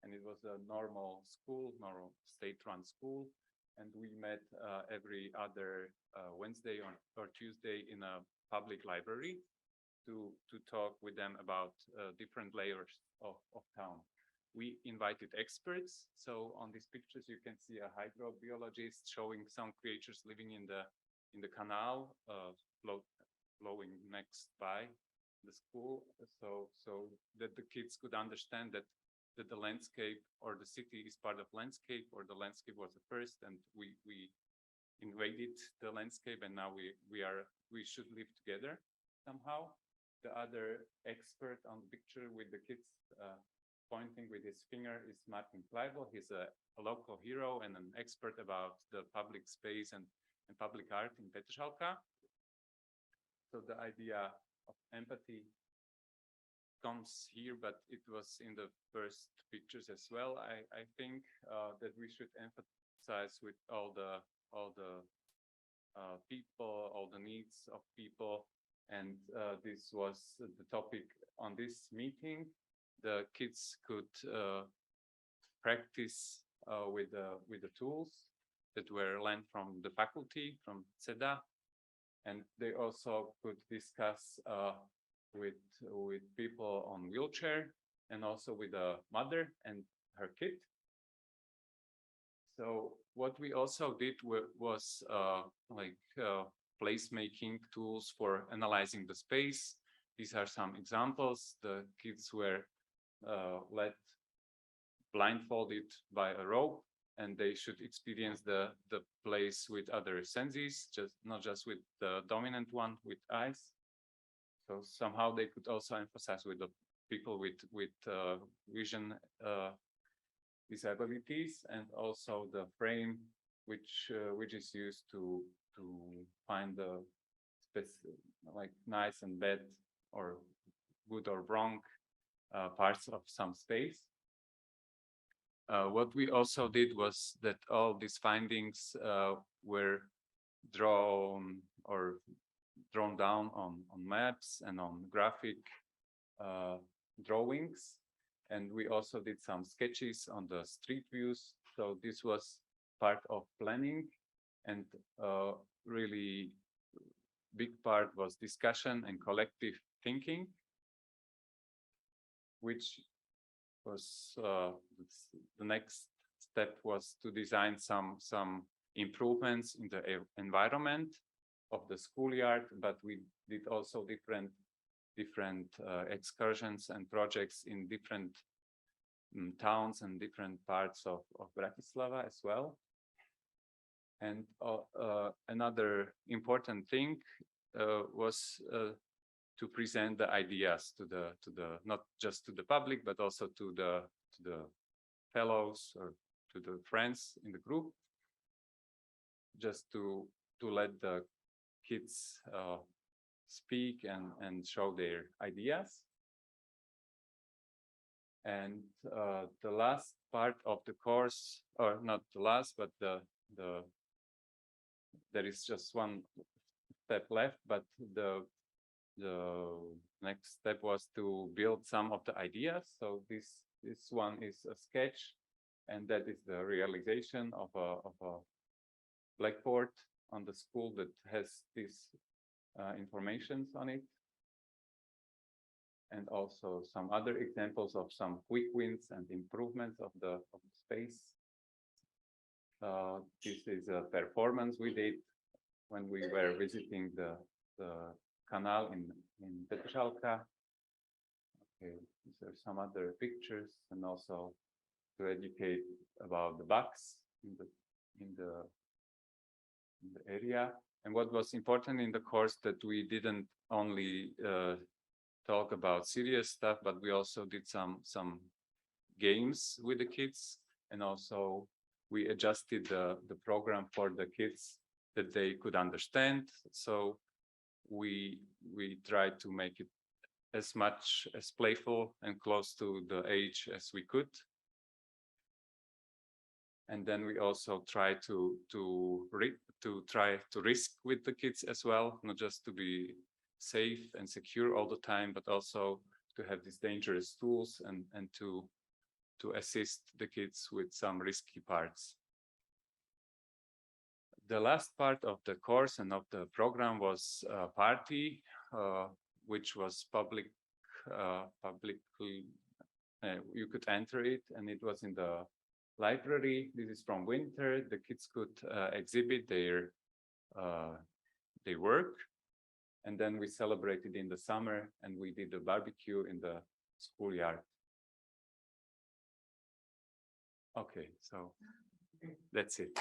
And it was a normal school, normal state-run school. And we met every other Wednesday or Tuesday in a public library to talk with them about different layers of town. We invited experts. So on these pictures, you can see a hydrobiologist showing some creatures living in the canal, flowing next by the school. So that the kids could understand that the landscape or the city is part of landscape, or the landscape was the first, and we invaded the landscape, and now we should live together somehow. The other expert on the picture with the kids pointing with his finger is Martin Kleibo. He's a local hero and an expert about the public space and public art in Petržalka. So the idea of empathy comes here, but it was in the first pictures as well. I think that we should emphasize with all the people, all the needs of people, and this was the topic on this meeting. The kids could practice with the tools that were lent from the faculty, from CEDA, and they also could discuss with people on wheelchair, and also with a mother and her kid. So what we also did was placemaking tools for analyzing the space. These are some examples. The kids were led blindfolded by a rope, and they should experience the place with other senses, not just with the dominant one with eyes. So somehow they could also emphasize with the people with vision disabilities, and also the frame which is used to find the like nice and bad or good or wrong parts of some space. What we also did was that all these findings were drawn down on maps and on graphic drawings. And we also did some sketches on the street views. So this was part of planning, and really big part was discussion and collective thinking, which was the next step was to design some improvements in the environment of the schoolyard, but we did also different excursions and projects in different towns and different parts of Bratislava as well. And another important thing was to present the ideas to the not just to the public, but also to the fellows or to the friends in the group, just to let the kids speak and show their ideas. And the last part of the course, or not the last, but there is just one step left, but the next step was to build some of the ideas. So this one is a sketch, and that is the realization of a blackboard on the school that has these informations on it. And also some other examples of some quick wins and improvements of the space. This is a performance we did when we were visiting the canal in Petržalka. Okay, these are some other pictures, and also to educate about the bugs in the area. And what was important in the course that we didn't only talk about serious stuff, but we also did some games with the kids, and also we adjusted the program for the kids that they could understand. So we tried to make it as much as playful and close to the age as we could. And then we also try to risk with the kids as well, not just to be safe and secure all the time, but also to have these dangerous tools and to assist the kids with some risky parts. The last part of the course and of the program was a party, which was publicly, you could enter it, and it was in the library. This is from winter. The kids could exhibit their work. And then we celebrated in the summer, and we did a barbecue in the schoolyard. Okay, so that's it.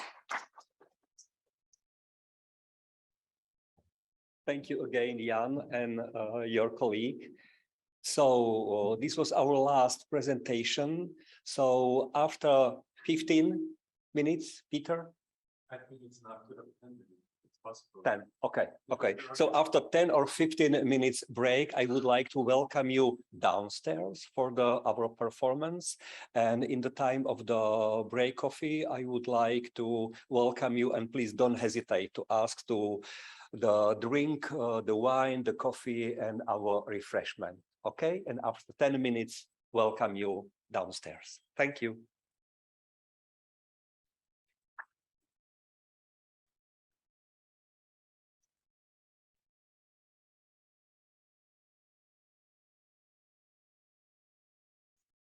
Thank you again, Jan, and your colleague. So this was our last presentation. So after 15 minutes, Peter? I think it's not good. 10 minutes. It's possible. 10, okay. So after 10 or 15 minutes break, I would like to welcome you downstairs for our performance. And in the time of the break coffee, I would like to welcome you, and please don't hesitate to ask to the drink, the wine, the coffee, and our refreshment. Okay, and after 10 minutes, welcome you downstairs. Thank you.